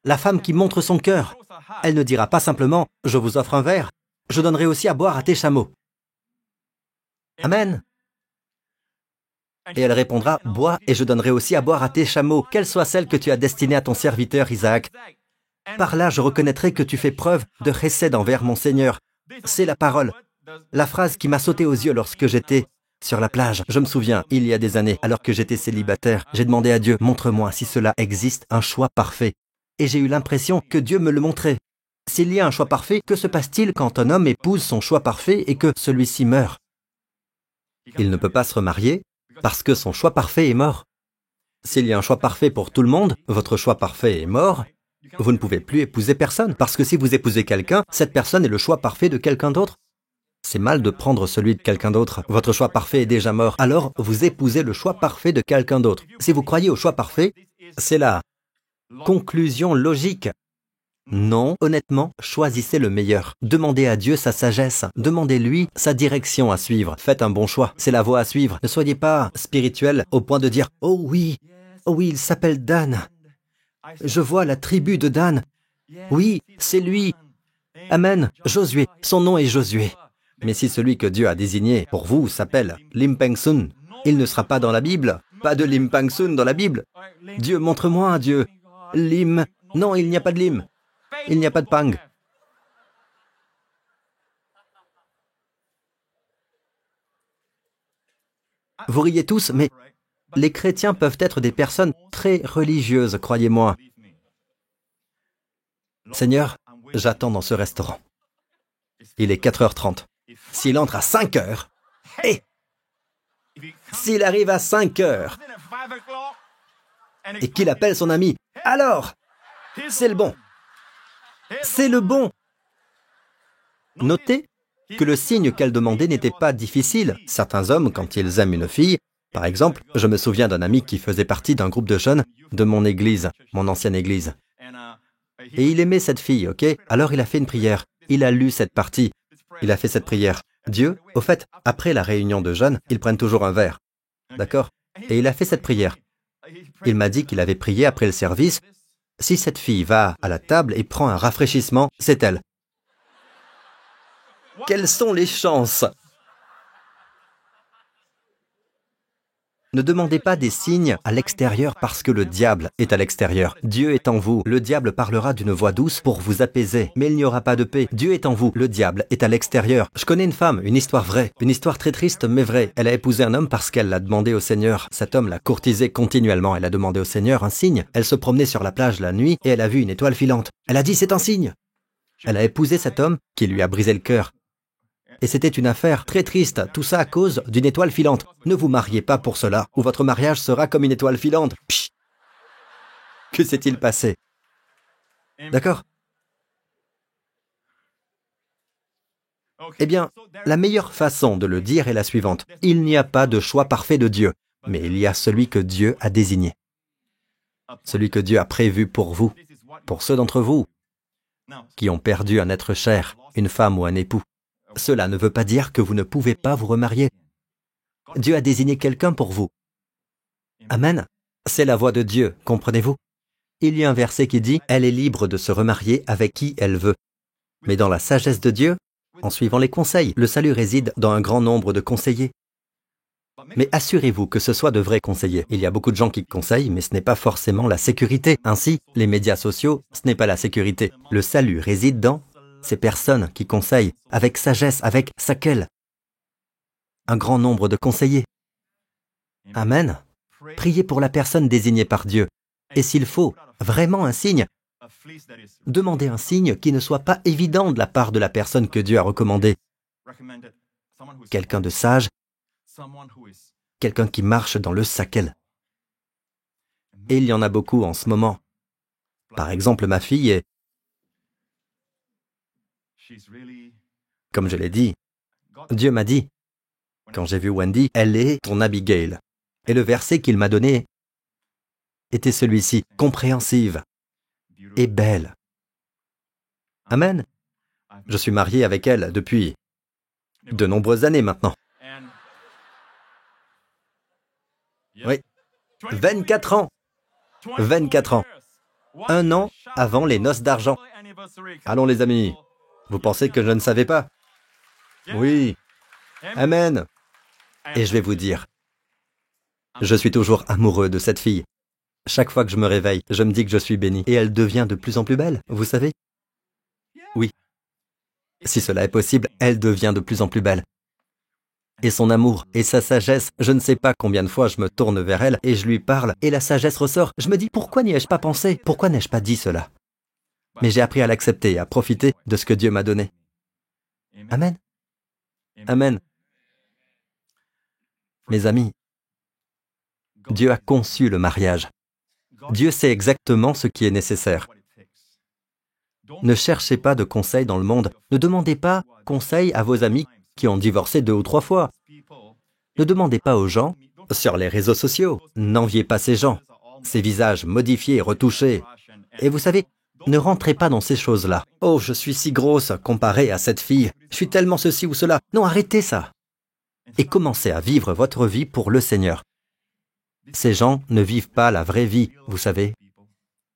la femme qui montre son cœur. Elle ne dira pas simplement « Je vous offre un verre, je donnerai aussi à boire à tes chameaux ». Amen. Et elle répondra, « Bois, et je donnerai aussi à boire à tes chameaux, quelle soit celle que tu as destinée à ton serviteur Isaac. Par là, je reconnaîtrai que tu fais preuve de chesed envers mon Seigneur. » C'est la parole, la phrase qui m'a sauté aux yeux lorsque j'étais sur la plage. Je me souviens, il y a des années, alors que j'étais célibataire, j'ai demandé à Dieu, « Montre-moi si cela existe, un choix parfait. » Et j'ai eu l'impression que Dieu me le montrait. S'il y a un choix parfait, que se passe-t-il quand un homme épouse son choix parfait et que celui-ci meurt? Il ne peut pas se remarier parce que son choix parfait est mort. S'il y a un choix parfait pour tout le monde, votre choix parfait est mort, vous ne pouvez plus épouser personne, parce que si vous épousez quelqu'un, cette personne est le choix parfait de quelqu'un d'autre. C'est mal de prendre celui de quelqu'un d'autre. Votre choix parfait est déjà mort, alors vous épousez le choix parfait de quelqu'un d'autre. Si vous croyez au choix parfait, c'est la conclusion logique. Non, honnêtement, choisissez le meilleur. Demandez à Dieu sa sagesse. Demandez-lui sa direction à suivre. Faites un bon choix. C'est la voie à suivre. Ne soyez pas spirituel au point de dire « Oh oui, il s'appelle Dan. Je vois la tribu de Dan. Oui, c'est lui. Amen. Josué. Son nom est Josué. » Mais si celui que Dieu a désigné pour vous s'appelle Lim Peng Sun, il ne sera pas dans la Bible. Pas de Lim Peng Sun dans la Bible. Dieu, montre-moi un Dieu. Lim. Non, il n'y a pas de Lim. Il n'y a pas de Pang. Vous riez tous, mais les chrétiens peuvent être des personnes très religieuses, croyez-moi. Seigneur, j'attends dans ce restaurant. Il est 4h30. S'il entre à 5h, et s'il arrive à 5h, et qu'il appelle son ami, alors, c'est le bon. C'est le bon. Notez que le signe qu'elle demandait n'était pas difficile. Certains hommes, quand ils aiment une fille, par exemple, je me souviens d'un ami qui faisait partie d'un groupe de jeunes de mon église, mon ancienne église. Et il aimait cette fille, ok? Alors il a fait une prière. Il a lu cette partie. Il a fait cette prière. Dieu, au fait, après la réunion de jeunes, ils prennent toujours un verre. D'accord? Et il a fait cette prière. Il m'a dit qu'il avait prié après le service. Si cette fille va à la table et prend un rafraîchissement, c'est elle. Quelles sont les chances? Ne demandez pas des signes à l'extérieur parce que le diable est à l'extérieur. Dieu est en vous. Le diable parlera d'une voix douce pour vous apaiser, mais il n'y aura pas de paix. Dieu est en vous. Le diable est à l'extérieur. Je connais une femme, une histoire vraie. Une histoire très triste, mais vraie. Elle a épousé un homme parce qu'elle l'a demandé au Seigneur. Cet homme l'a courtisé continuellement. Elle a demandé au Seigneur un signe. Elle se promenait sur la plage la nuit et elle a vu une étoile filante. Elle a dit, c'est un signe. Elle a épousé cet homme qui lui a brisé le cœur. Et c'était une affaire très triste, tout ça à cause d'une étoile filante. Ne vous mariez pas pour cela, ou votre mariage sera comme une étoile filante. Psh. Que s'est-il passé? D'accord? Eh bien, la meilleure façon de le dire est la suivante. Il n'y a pas de choix parfait de Dieu, mais il y a celui que Dieu a désigné. Celui que Dieu a prévu pour vous, pour ceux d'entre vous qui ont perdu un être cher, une femme ou un époux. Cela ne veut pas dire que vous ne pouvez pas vous remarier. Dieu a désigné quelqu'un pour vous. Amen. C'est la voix de Dieu, comprenez-vous? Il y a un verset qui dit « Elle est libre de se remarier avec qui elle veut ». Mais dans la sagesse de Dieu, en suivant les conseils, le salut réside dans un grand nombre de conseillers. Mais assurez-vous que ce soit de vrais conseillers. Il y a beaucoup de gens qui conseillent, mais ce n'est pas forcément la sécurité. Ainsi, les médias sociaux, ce n'est pas la sécurité. Le salut réside dans ces personnes qui conseillent, avec sagesse, avec sakel. Un grand nombre de conseillers. Amen. Priez pour la personne désignée par Dieu. Et s'il faut, vraiment un signe, demandez un signe qui ne soit pas évident de la part de la personne que Dieu a recommandée. Quelqu'un de sage, quelqu'un qui marche dans le sakel. Et il y en a beaucoup en ce moment. Par exemple, ma fille est, comme je l'ai dit, Dieu m'a dit, quand j'ai vu Wendy, elle est ton Abigail. Et le verset qu'il m'a donné était celui-ci, compréhensive et belle. Amen. Je suis marié avec elle depuis de nombreuses années maintenant. Oui, 24 ans. 24 ans. 1 an avant les noces d'argent. Allons les amis, vous pensez que je ne savais pas? Oui. Amen. Et je vais vous dire, Je suis toujours amoureux de cette fille. Chaque fois que je me réveille, je me dis que je suis béni. Et elle devient de plus en plus belle, vous savez? Oui. Si cela est possible, elle devient de plus en plus belle. Et son amour, et sa sagesse, je ne sais pas combien de fois je me tourne vers elle et je lui parle, et la sagesse ressort. Je me dis, pourquoi n'y ai-je pas pensé? Pourquoi n'ai-je pas dit cela? Mais j'ai appris à l'accepter et à profiter de ce que Dieu m'a donné. Amen. Amen. Mes amis, Dieu a conçu le mariage. Dieu sait exactement ce qui est nécessaire. Ne cherchez pas de conseils dans le monde. Ne demandez pas conseil à vos amis qui ont divorcé 2 ou 3 fois. Ne demandez pas aux gens sur les réseaux sociaux. N'enviez pas ces gens, ces visages modifiés, retouchés. Et vous savez, ne rentrez pas dans ces choses-là. « Oh, je suis si grosse comparée à cette fille. Je suis tellement ceci ou cela. » Non, arrêtez ça. Et commencez à vivre votre vie pour le Seigneur. Ces gens ne vivent pas la vraie vie, vous savez.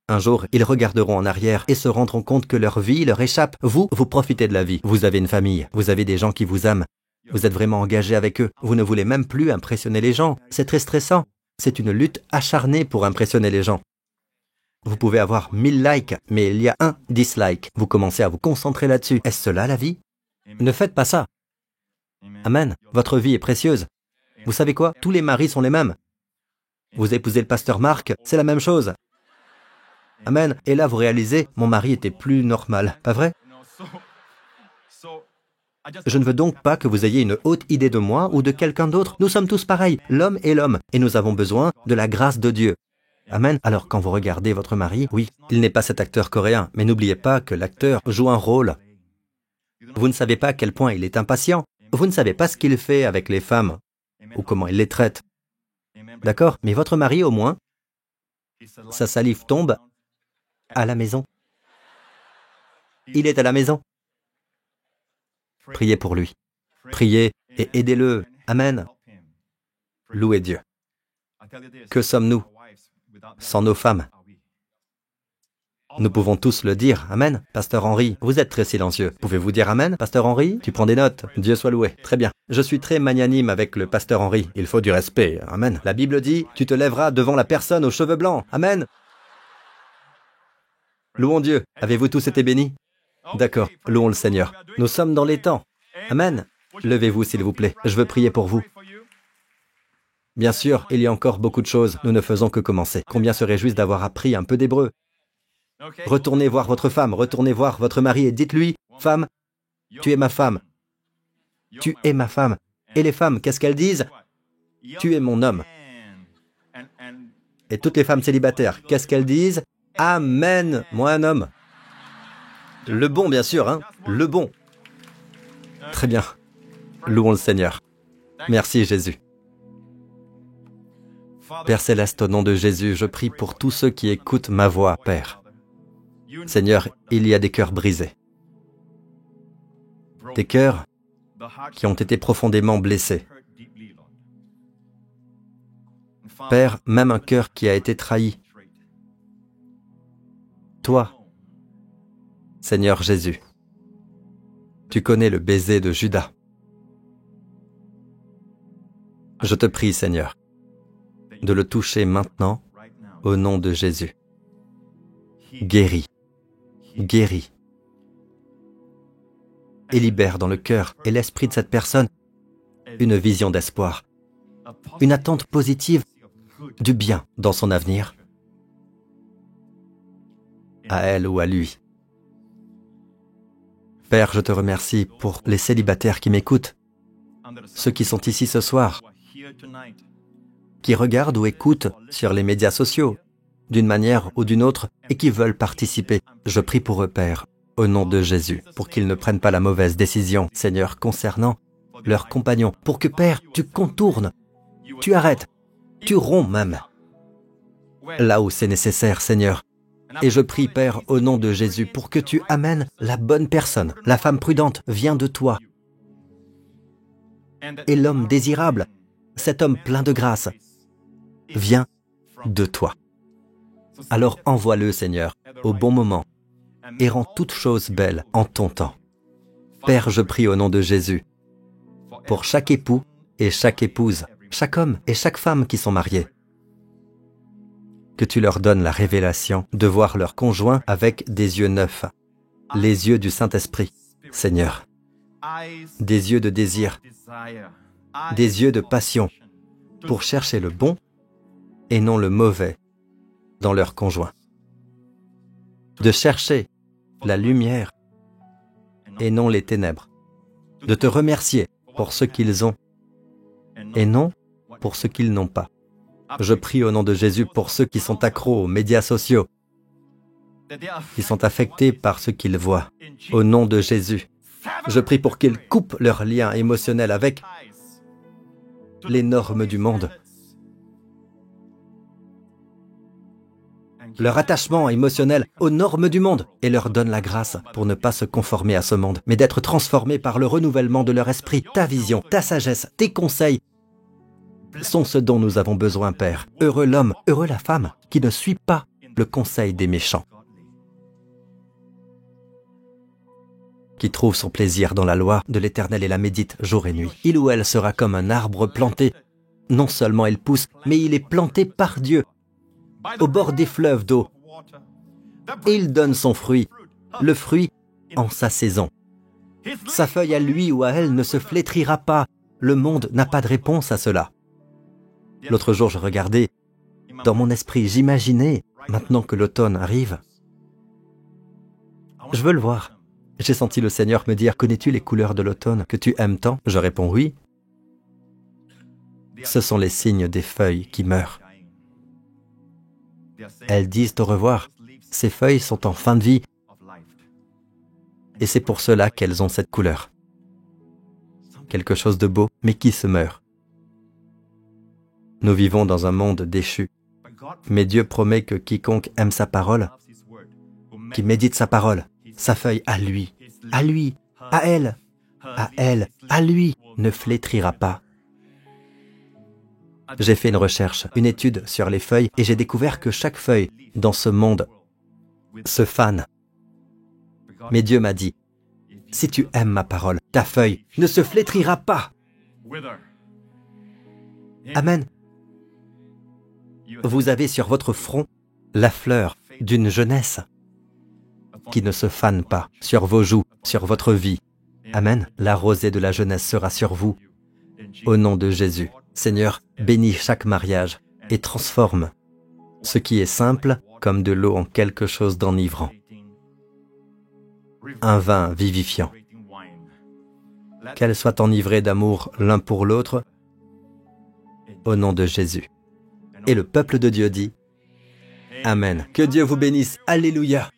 Un jour, ils regarderont en arrière et se rendront compte que leur vie leur échappe. Vous profitez de la vie. Vous avez une famille, vous avez des gens qui vous aiment. Vous êtes vraiment engagé avec eux. Vous ne voulez même plus impressionner les gens. C'est très stressant. C'est une lutte acharnée pour impressionner les gens. Vous pouvez avoir 1000 likes, mais il y a un dislike. Vous commencez à vous concentrer là-dessus. Est-ce cela la vie? Ne faites pas ça. Amen. Votre vie est précieuse. Vous savez quoi? Tous les maris sont les mêmes. Vous épousez le pasteur Marc, c'est la même chose. Amen. Et là, vous réalisez, mon mari était plus normal, pas vrai? Je ne veux donc pas que vous ayez une haute idée de moi ou de quelqu'un d'autre. Nous sommes tous pareils, l'homme est l'homme, et nous avons besoin de la grâce de Dieu. Amen. Alors quand vous regardez votre mari, oui, il n'est pas cet acteur coréen, mais n'oubliez pas que l'acteur joue un rôle. Vous ne savez pas à quel point il est impatient. Vous ne savez pas ce qu'il fait avec les femmes, ou comment il les traite. D'accord? Mais votre mari, au moins, sa salive tombe à la maison. Il est à la maison. Priez pour lui. Priez et aidez-le. Amen. Louez Dieu. Que sommes-nous sans nos femmes? Nous pouvons tous le dire. Amen. Pasteur Henri, vous êtes très silencieux. Pouvez-vous dire Amen, Pasteur Henri? Tu prends des notes. Dieu soit loué. Très bien. Je suis très magnanime avec le Pasteur Henri. Il faut du respect. Amen. La Bible dit, tu te lèveras devant la personne aux cheveux blancs. Amen. Louons Dieu. Avez-vous tous été bénis? D'accord. Louons le Seigneur. Nous sommes dans les temps. Amen. Levez-vous, s'il vous plaît. Je veux prier pour vous. Bien sûr, il y a encore beaucoup de choses. Nous ne faisons que commencer. Combien se réjouissent d'avoir appris un peu d'hébreu? Retournez voir votre femme, retournez voir votre mari et dites-lui, « Femme, tu es ma femme. Tu es ma femme. » Et les femmes, qu'est-ce qu'elles disent? « Tu es mon homme. » Et toutes les femmes célibataires, qu'est-ce qu'elles disent? « Amen, moi un homme. » Le bon, bien sûr, hein? Le bon. Très bien. Louons le Seigneur. Merci Jésus. Père Céleste, au nom de Jésus, je prie pour tous ceux qui écoutent ma voix, Père. Seigneur, il y a des cœurs brisés. Des cœurs qui ont été profondément blessés. Père, même un cœur qui a été trahi. Toi, Seigneur Jésus, tu connais le baiser de Judas. Je te prie, Seigneur, de le toucher maintenant au nom de Jésus. Guéris, guéris, et libère dans le cœur et l'esprit de cette personne une vision d'espoir, une attente positive du bien dans son avenir, à elle ou à lui. Père, je te remercie pour les célibataires qui m'écoutent, ceux qui sont ici ce soir, qui regardent ou écoutent sur les médias sociaux, d'une manière ou d'une autre, et qui veulent participer. Je prie pour eux, Père, au nom de Jésus, pour qu'ils ne prennent pas la mauvaise décision, Seigneur, concernant leurs compagnons, pour que, Père, tu contournes, tu arrêtes, tu romps même, là où c'est nécessaire, Seigneur. Et je prie, Père, au nom de Jésus, pour que tu amènes la bonne personne. La femme prudente vient de toi. Et l'homme désirable, cet homme plein de grâce, vient de toi. Alors envoie-le, Seigneur, au bon moment, et rends toutes choses belles en ton temps. Père, je prie au nom de Jésus, pour chaque époux et chaque épouse, chaque homme et chaque femme qui sont mariés. Que tu leur donnes la révélation de voir leur conjoint avec des yeux neufs, les yeux du Saint-Esprit, Seigneur, des yeux de désir, des yeux de passion, pour chercher le bon et non le mauvais dans leur conjoint. De chercher la lumière et non les ténèbres. De te remercier pour ce qu'ils ont et non pour ce qu'ils n'ont pas. Je prie au nom de Jésus pour ceux qui sont accros aux médias sociaux, qui sont affectés par ce qu'ils voient. Au nom de Jésus, je prie pour qu'ils coupent leur lien émotionnel avec les normes du monde. Leur attachement émotionnel aux normes du monde et leur donne la grâce pour ne pas se conformer à ce monde, mais d'être transformés par le renouvellement de leur esprit. Ta vision, ta sagesse, tes conseils sont ce dont nous avons besoin, Père. Heureux l'homme, heureux la femme qui ne suit pas le conseil des méchants, qui trouve son plaisir dans la loi de l'Éternel et la médite jour et nuit. Il ou elle sera comme un arbre planté. Non seulement il pousse, mais il est planté par Dieu, au bord des fleuves d'eau. Et il donne son fruit, le fruit en sa saison. Sa feuille à lui ou à elle ne se flétrira pas. Le monde n'a pas de réponse à cela. L'autre jour, je regardais, dans mon esprit, j'imaginais, maintenant que l'automne arrive, je veux le voir. J'ai senti le Seigneur me dire, connais-tu les couleurs de l'automne que tu aimes tant? Je réponds oui. Ce sont les signes des feuilles qui meurent. Elles disent au revoir. Ces feuilles sont en fin de vie. Et c'est pour cela qu'elles ont cette couleur. Quelque chose de beau, mais qui se meurt. Nous vivons dans un monde déchu. Mais Dieu promet que quiconque aime sa parole, qui médite sa parole, sa feuille à lui, à elle, à lui, ne flétrira pas. J'ai fait une recherche, une étude sur les feuilles et j'ai découvert que chaque feuille dans ce monde se fane. Mais Dieu m'a dit, si tu aimes ma parole, ta feuille ne se flétrira pas. Amen. Vous avez sur votre front la fleur d'une jeunesse qui ne se fane pas, sur vos joues, sur votre vie. Amen. La rosée de la jeunesse sera sur vous. Au nom de Jésus, Seigneur, bénis chaque mariage et transforme ce qui est simple comme de l'eau en quelque chose d'enivrant. Un vin vivifiant. Qu'elles soient enivrées d'amour l'un pour l'autre, au nom de Jésus. Et le peuple de Dieu dit, Amen. Que Dieu vous bénisse. Alléluia.